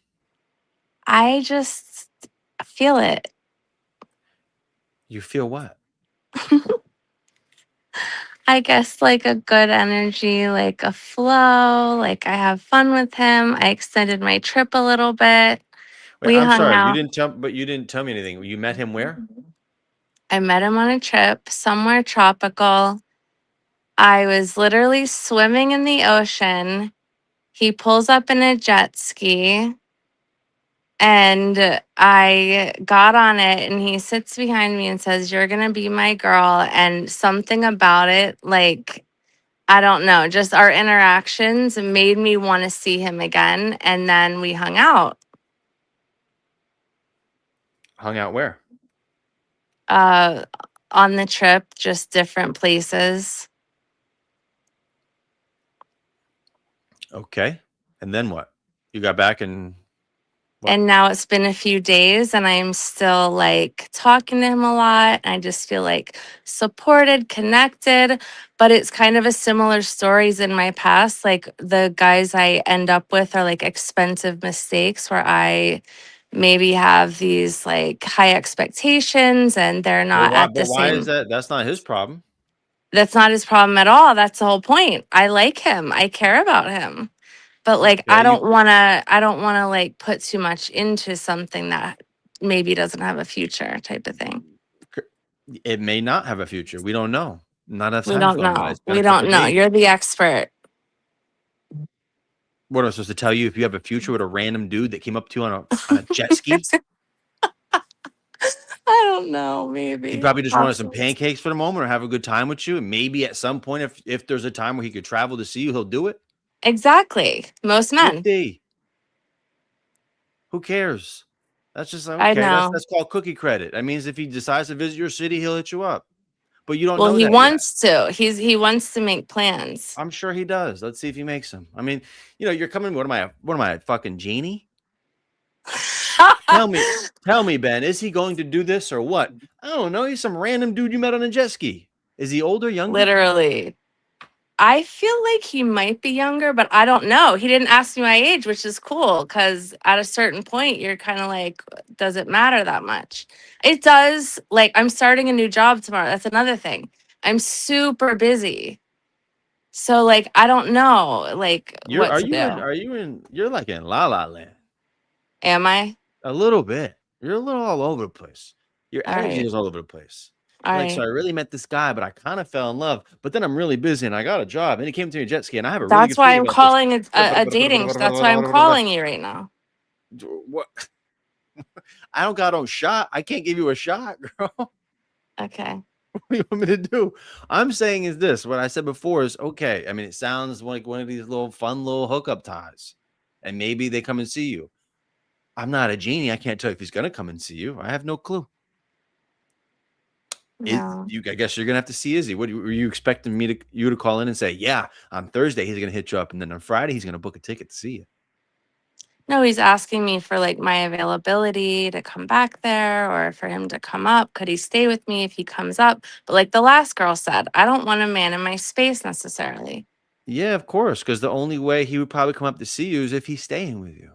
I just feel it. You feel what? I guess like a good energy, like a flow, like I have fun with him. I extended my trip a little bit. Wait. We I'm hung sorry. You out. didn't tell. But you didn't tell me anything. You met him where? I met him on a trip somewhere tropical. I was literally swimming in the ocean. He pulls up in a jet ski and I got on it and he sits behind me and says, "You're going to be my girl." And something about it, like, I don't know, just our interactions made me want to see him again. And then we hung out Hung out where? uh, on the trip, just different places. Okay. And then what? You got back and what? And now it's been a few days and I'm still like talking to him a lot. I just feel like supported, connected, but it's kind of a similar stories in my past. Like the guys I end up with are like expensive mistakes where I maybe have these like high expectations and they're Well, not why? at But the why is same. that? That's not his problem. That's not his problem at all. That's the whole point. I like him. I care about him. But like Okay. I don't want to like put too much into something that maybe doesn't have a future type of thing. It may not have a future. We don't know. Not enough We time's don't gone by. know. It's been a We couple don't know. days. You're the expert. What am I supposed to tell you? If you have a future with a random dude that came up to you on a jet ski, I don't know, he maybe. probably just wanted some pancakes for the moment or have a good time with you. And maybe at some point, if there's a time where he could travel to see you, he'll do it. Exactly. Most men. Whoop-dee. Who cares? That's just like, I okay. That's know. that's called cookie credit. That means if he decides to visit your city, he'll hit you up. But you don't Well, know he that yet. wants to. He wants to make plans. I'm sure he does. Let's see if he makes them. I mean, you're coming. What am I, fucking Genie? Tell me, Ben, is he going to do this or what? I don't know. He's some random dude you met on a jet ski. Is he older, younger? Literally. I feel like he might be younger, but I don't know. He didn't ask me my age, which is cool because at a certain point, you're kind of like, does it matter that much? It does. Like, I'm starting a new job tomorrow. That's another thing. I'm super busy. So, like, I don't know, like, You're what to do. you're like in La La Land. Am I? A little bit. You're a little all over the place. Your All energy right. is all over the place. All You're like, so right. I really met this guy, but I kind of fell in love. But then I'm really busy and I got a job. And he came to me jet ski, and I have a really That's good why feeling I'm about this. calling it a dating. That's why I'm calling you right now. What? I don't got no shot. I can't give you a shot, girl. Okay. What do you want me to do? I'm saying is this. What I said before is okay. I mean, it sounds like one of these little fun little hookup ties. And maybe they come and see you. I'm not a genie. I can't tell you if he's gonna come and see you. I have no clue. No. I guess you're gonna have to see Izzy. Were you expecting you to call in and say, yeah, on Thursday he's gonna hit you up, and then on Friday he's gonna book a ticket to see you? No, he's asking me for like my availability to come back there or for him to come up. Could he stay with me if he comes up? But like the last girl said, I don't want a man in my space necessarily. Yeah, of course, because the only way he would probably come up to see you is if he's staying with you.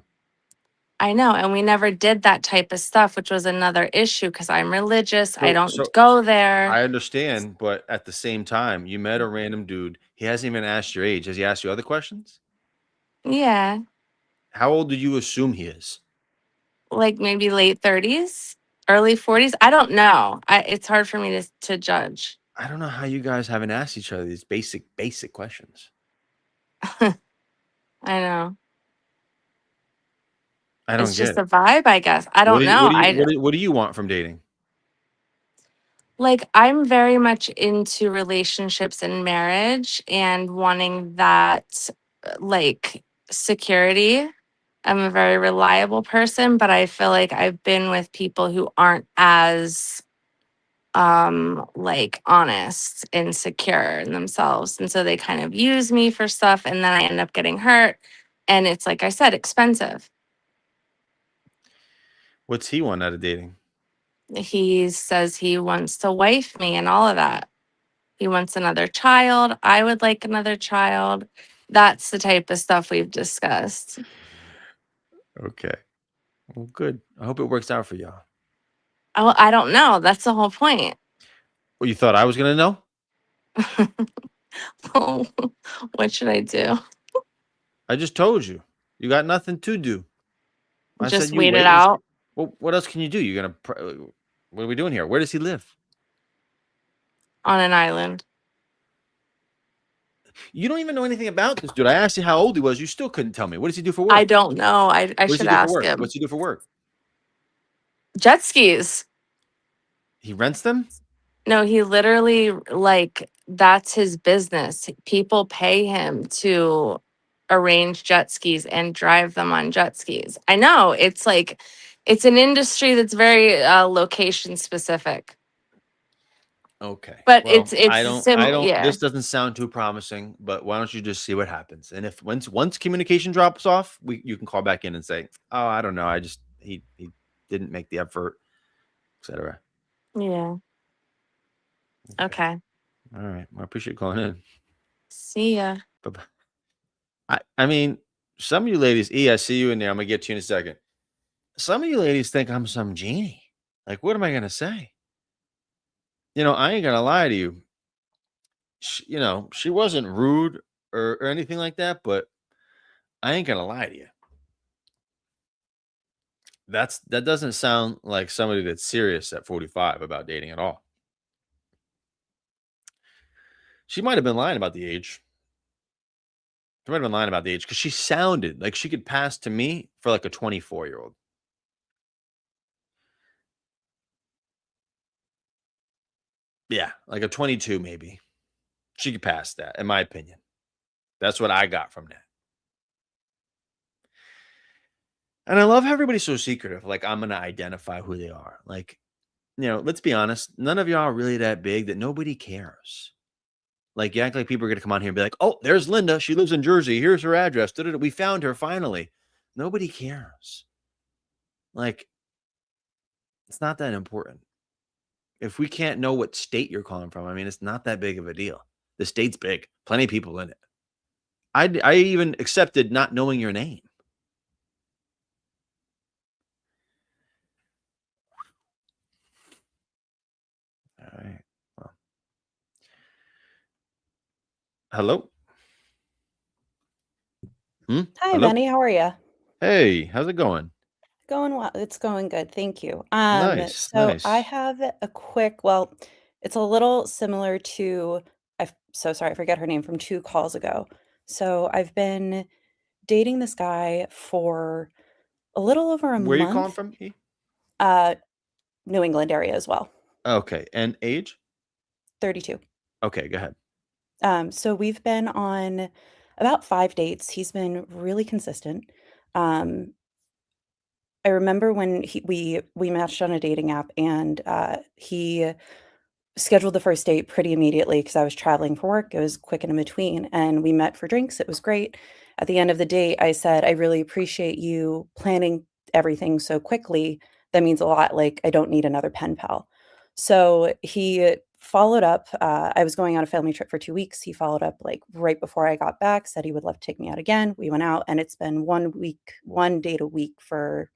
I know. And we never did that type of stuff, which was another issue because I'm religious. I So don't go there. I understand, but at the same time, you met a random dude. He hasn't even asked your age. Has he asked you other questions? Yeah. How old do you assume he is? Like maybe late 30s, early 40s. I don't know. It's hard for me to judge. I don't know how you guys haven't asked each other these basic questions. I know. I don't It's get just it. a vibe, I guess. I What don't do you know. what do you what do you want from dating? Like, I'm very much into relationships and marriage and wanting that, like, security. I'm a very reliable person, but I feel like I've been with people who aren't as, like, honest and secure in themselves. And so they kind of use me for stuff, and then I end up getting hurt. And it's, like I said, expensive. What's he want out of dating? He says he wants to wife me and all of that. He wants another child. I would like another child. That's the type of stuff we've discussed. Okay. Well, good. I hope it works out for y'all. Oh, I don't know. That's the whole point. Well, you thought I was gonna know? What should I do? I just told you. You got nothing to do. I Just said you wait it wait and see. out Well, what else can you do? What are we doing here? Where does he live? on an island. You don't even know anything about this dude. I asked you how old he was. You still couldn't tell me. What does he do for I work? don't know. I What does should he do for ask work? him. What's he do for work? Jet skis. He rents them? No, he literally, like, that's his business. People pay him to arrange jet skis and drive them on jet skis. I know. It's like, it's an industry that's very location specific. Okay. But Well, it's I similar, don't yeah. this doesn't sound too promising, but why don't you just see what happens? And if once communication drops off, you can call back in and say, "Oh, I don't know. I just he didn't make the effort, etc." Yeah. Okay. Okay. All right. Well, I appreciate calling in. See ya. Bye-bye. I mean, some of you ladies, I see you in there. I'm gonna get to you in a second. Some of you ladies think I'm some genie. Like, what am I gonna say? I ain't gonna lie to you. She wasn't rude or anything like that, but I ain't gonna lie to you. That doesn't sound like somebody that's serious at 45 about dating at all. She might have been lying about the age. She might have been lying about the age because she sounded like she could pass to me for like a 24-year-old. Yeah, like a 22 maybe. She could pass that, in my opinion. That's what I got from that. And I love how everybody's so secretive. Like, I'm gonna identify who they are. Like, let's be honest. None of y'all are really that big that nobody cares. Like, you act like people are gonna come on here and be like, "Oh, there's Linda. She lives in Jersey. Here's her address. Da-da-da. We found her finally." Nobody cares. Like, it's not that important. If we can't know what state you're calling from, I mean, it's not that big of a deal. The state's big, plenty of people in it. I even accepted not knowing your name. All right. Well. Hello. Hi, Hello. Benny. How are you? Hey, how's it going? Going well. It's going good. Thank you. Nice, So I nice. have a quick, well, it's a little similar to, I'm so sorry, I forget her name from 2 calls ago. So I've been dating this guy for a little over a Where are you calling month, from? E? New England area as well, Okay, and age? 32. Okay, go ahead. So we've been on about 5 dates. He's been really consistent. Um, I remember when we matched on a dating app and he scheduled the first date pretty immediately because I was traveling for work. It was quick and in between, and we met for drinks. It was great. At the end of the date, I said, "I really appreciate you planning everything so quickly. That means a lot. Like, I don't need another pen pal." So he followed up. I was going on a family trip for 2 weeks. He followed up like right before I got back, said he would love to take me out again. We went out, and it's been 1 week, 1 date a week for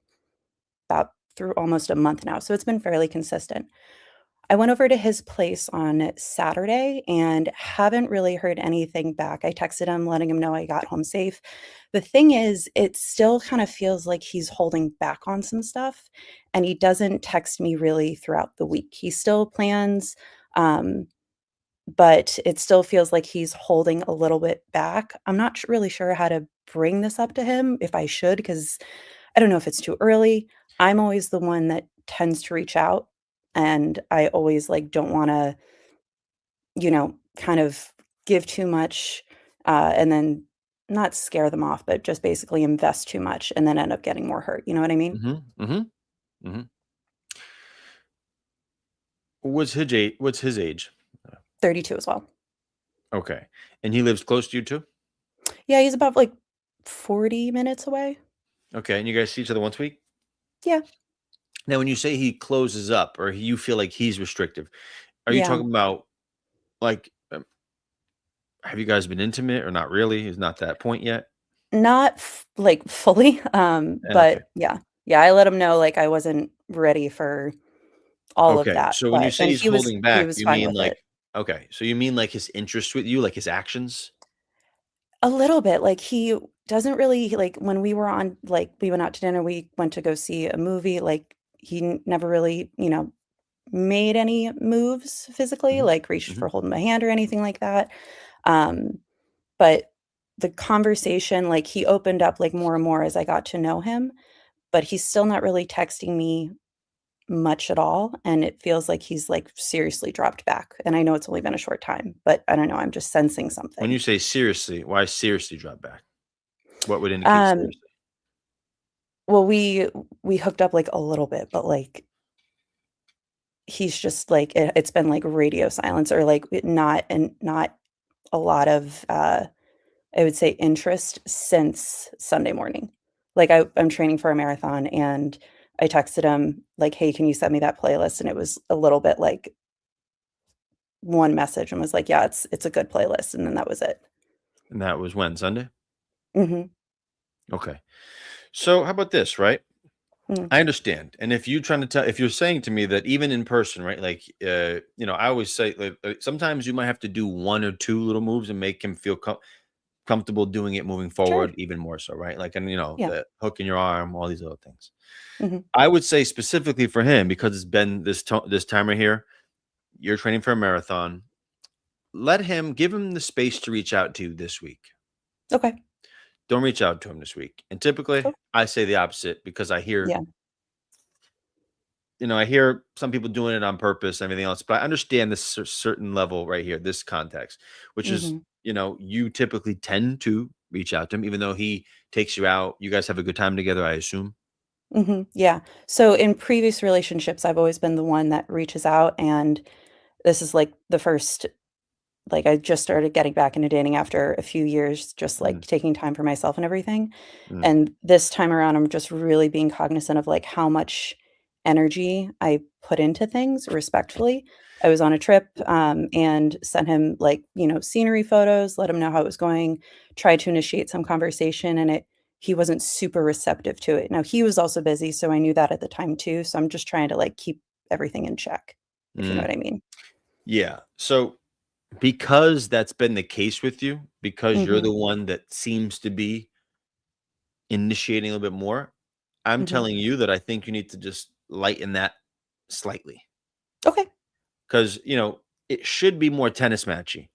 about through almost a month now. So it's been fairly consistent. I went over to his place on Saturday and haven't really heard anything back. I texted him, letting him know I got home safe. The thing is, it still kind of feels like he's holding back on some stuff, and he doesn't text me really throughout the week. He still plans, um, but it still feels like he's holding a little bit back. I'm not really sure how to bring this up to him, if I should, because I don't know if it's too early. I'm always the one that tends to reach out, and I always, like, don't wanna, kind of give too much, and then not scare them off, but just basically invest too much and then end up getting more hurt, you know what I mean? Mm-hmm. Mm-hmm. Mm-hmm. What's his age? 32 as well. Okay. And he lives close to you too? Yeah, he's about, like, 40 minutes away. Okay. And you guys see each other once a week? Yeah, Now, when you say he closes up or you feel like he's restrictive, are you yeah. talking about like, have you guys been intimate or not really? Is not that point yet? Not like, fully, Okay. but yeah. Yeah, I let him know, like, I wasn't ready for all of Okay. that, So when you but say and he's he was holding he back, was you fine mean with it. like, okay. So you mean like his interest with you, like his actions? A little bit, like, he doesn't really like, when we were on like, we went out to dinner, we went to go see a movie, like, he never really, made any moves physically, Hmm. like, reached Hmm. for holding my hand or anything like that, um, but the conversation, like, he opened up, like, more and more as I got to know him, but he's still not really texting me much at all, and it feels like he's, like, seriously dropped back, and I know it's only been a short time, but I don't know, I'm just sensing When you something. say seriously, why seriously drop back? What would indicate Um seriously? Well, we hooked up, like, a little bit, but, like, he's just, like, it's been, like, radio silence or, like, not a lot of, I would say interest since Sunday morning. Like, I'm training for a marathon, and I texted him, like, "Hey, can you send me that playlist?" And it was a little bit, like, one message and was like, "Yeah, it's a good playlist," and then that was it. And that was when? Sunday? Mhm. Okay. So how about this, right? Mm. I understand. And if you're saying to me that even in person, right? Like, I always say like, sometimes you might have to do one or two little moves and make him feel comfortable doing it moving Sure. forward, even more so, right? Like, and Yeah. the hook in your arm, all these other things. Mhm. I would say specifically for him, because it's been this time right here, you're training for a marathon. Give him the space to reach out to you this week. Okay. Don't reach out to him this week. And typically Oh, I say the opposite because yeah. I hear some people doing it on purpose and everything else, but I understand this certain level right here, this context, which is, Mhm. you typically tend to reach out to him, even though he takes you out. You guys have a good time together, I assume. Mhm. Yeah. So in previous relationships, I've always been the one that reaches out, and this is like the first, like, I just started getting back into dating after a few years, just like Mm, taking time for myself and everything. mm, And this time around, I'm just really being cognizant of like how much energy I put into things respectfully. I was on a trip, and sent him, like, scenery photos, let him know how it was going, tried to initiate some conversation, and he wasn't super receptive to it. Now, he was also busy, so I knew that at the time too, so I'm just trying to, like, keep everything in check, if you know Mm, what I mean. yeah. So because that's been the case with you, because you're Mhm, the one that seems to be initiating a little bit more, I'm mhm. telling you that I think you need to just lighten that slightly. Okay. Because, it should be more tennis matchy,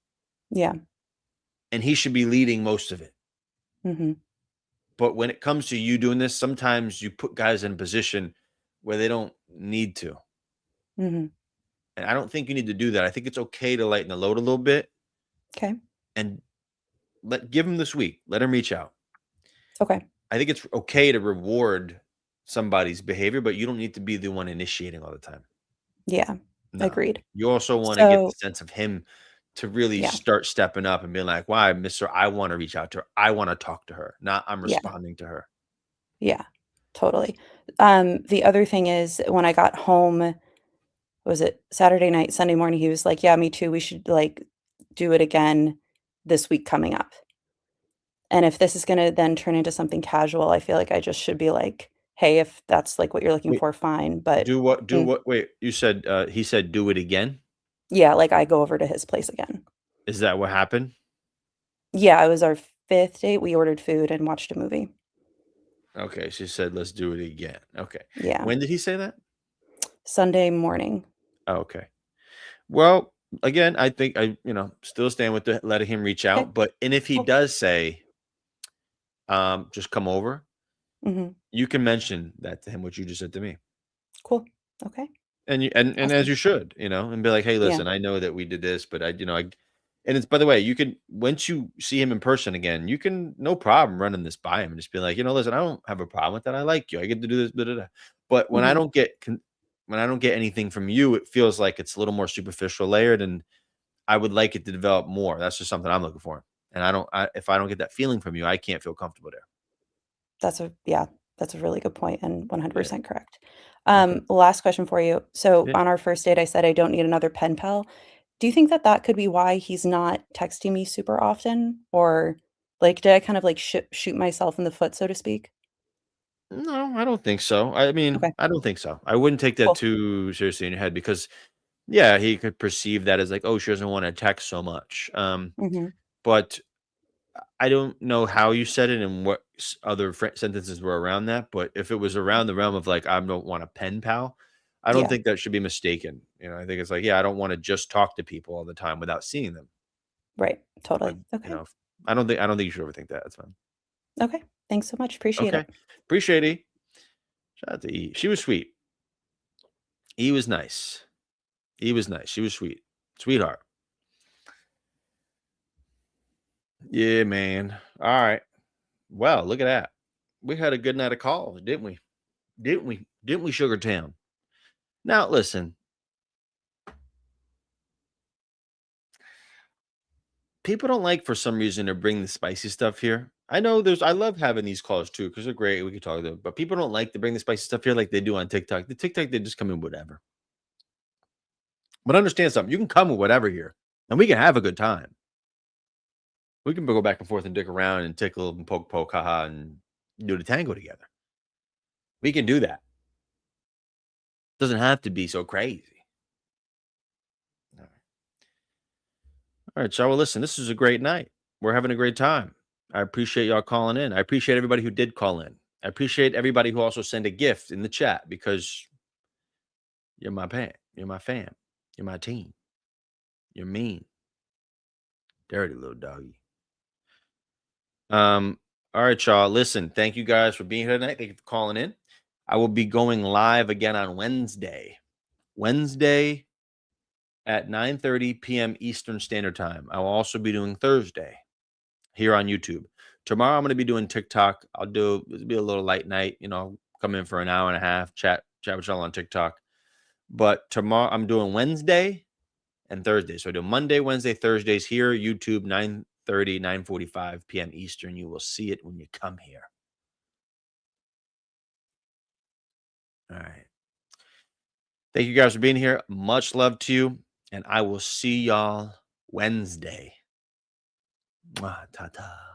Yeah. and he should be leading most of it. Mhm, But when it comes to you doing this, sometimes you put guys in a position where they don't need to. mhm. And I don't think you need to do that. I think it's okay to lighten the load a little bit Okay. and give him this week. Let him reach out. Okay. I think it's okay to reward somebody's behavior, but you don't need to be the one initiating all the time. Yeah. No. Agreed. You also want to get the So sense of him to really yeah. start stepping up and being like, "Why, Mister? I want to reach out to her. I want to talk to her. Not I'm Yeah. responding to her." Yeah. Totally. The other thing is when I got home, was it Saturday night, Sunday morning, he was like, "Yeah, me too. We should, like, do it again this week coming up." And if this is gonna then turn into something casual, I feel like I just should be like, "Hey, if that's, like, what you're looking Wait, for, fine." But do what? Do mm, what? Wait, you said he said do it again. yeah, like, I go over to his place again. Is that what happened? Yeah, it was our 5th date. We ordered food and watched a movie. Okay, she said let's do it again. Okay, Yeah. when did he say that? Sunday morning. Oh, okay. Well, again, I think I still stand with the letting him reach Okay, out. But and if he cool. does say, just come over, Mhm. you can mention that to him, what you just said to me. Cool. Okay. And and as Awesome. you should, and be like, "Hey, Yeah. listen, I know that we did this, but and it's by the way, you can once you see him in person again, you can no problem running this by him and just be like, listen, I don't have a problem with that. I like you. I get to do this, blah, blah, blah. But Mhm. when I don't get anything from you, it feels like it's a little more superficial layered, and I would like it to develop more. That's just something I'm looking for. And if I don't get that feeling from you, I can't feel comfortable there. Yeah, that's a really good point and Yeah. 100% correct. Okay. Last question for you. So Yeah. on our first date, I said I don't need another pen pal. Do you think that that could be why he's not texting me super often? Or, like, did I kind of, like, shoot myself in the foot, so to speak? No, I don't think so. I mean, Okay, I don't think so. I wouldn't take that cool. too seriously in your head because, yeah, he could perceive that as like, oh, she doesn't want to text so much. Mhm. But I don't know how you said it and what other sentences were around that. But if it was around the realm of like, I don't want a pen pal, I don't Yeah, think that should be mistaken. I think it's like, yeah, I don't want to just talk to people all the time without seeing them. right. But Totally. Okay. I don't think you should overthink that. That's fine. Okay. Thanks so much. Appreciate Okay, it. appreciate it. Shout out to E. She was sweet. E was nice. E was nice. She was sweet, sweetheart. Yeah, man. All right. Well, look at that. We had a good night of calls, didn't we? Didn't we? Didn't we, Sugar Town? Now, listen, people don't like for some reason to bring the spicy stuff here. I know I love having these calls too because they're great. We can talk to them, but people don't like to bring the spicy stuff here like they do on TikTok. The TikTok, they just come in whatever. But understand something. You can come with whatever here and we can have a good time. We can go back and forth and dick around and tickle and poke, haha, and do the tango together. We can do that. Doesn't have to be so crazy. All right. All right, y'all. Well, listen, this is a great night. We're having a great time. I appreciate y'all calling in. I appreciate everybody who did call in. I appreciate everybody who also sent a gift in the chat because you're my pan. You're my fam. You're my team. You're mean. Dirty little doggy. Um, all right, y'all. Listen, thank you guys for being here tonight. Thank you for calling in. I will be going live again on Wednesday. Wednesday at 9:30 p.m. Eastern Standard Time. I will also be doing Thursday here on YouTube. Tomorrow I'm going to be doing TikTok. It'll be a little light night, come in for an hour and a half, chat with y'all on TikTok. But tomorrow I'm doing Wednesday and Thursday. So I do Monday, Wednesday, Thursdays here, YouTube, 9:30, 9:45 p.m. Eastern. You will see it when you come here. All right. Thank you guys for being here. Much love to you. and I will see y'all Wednesday. Ta ta.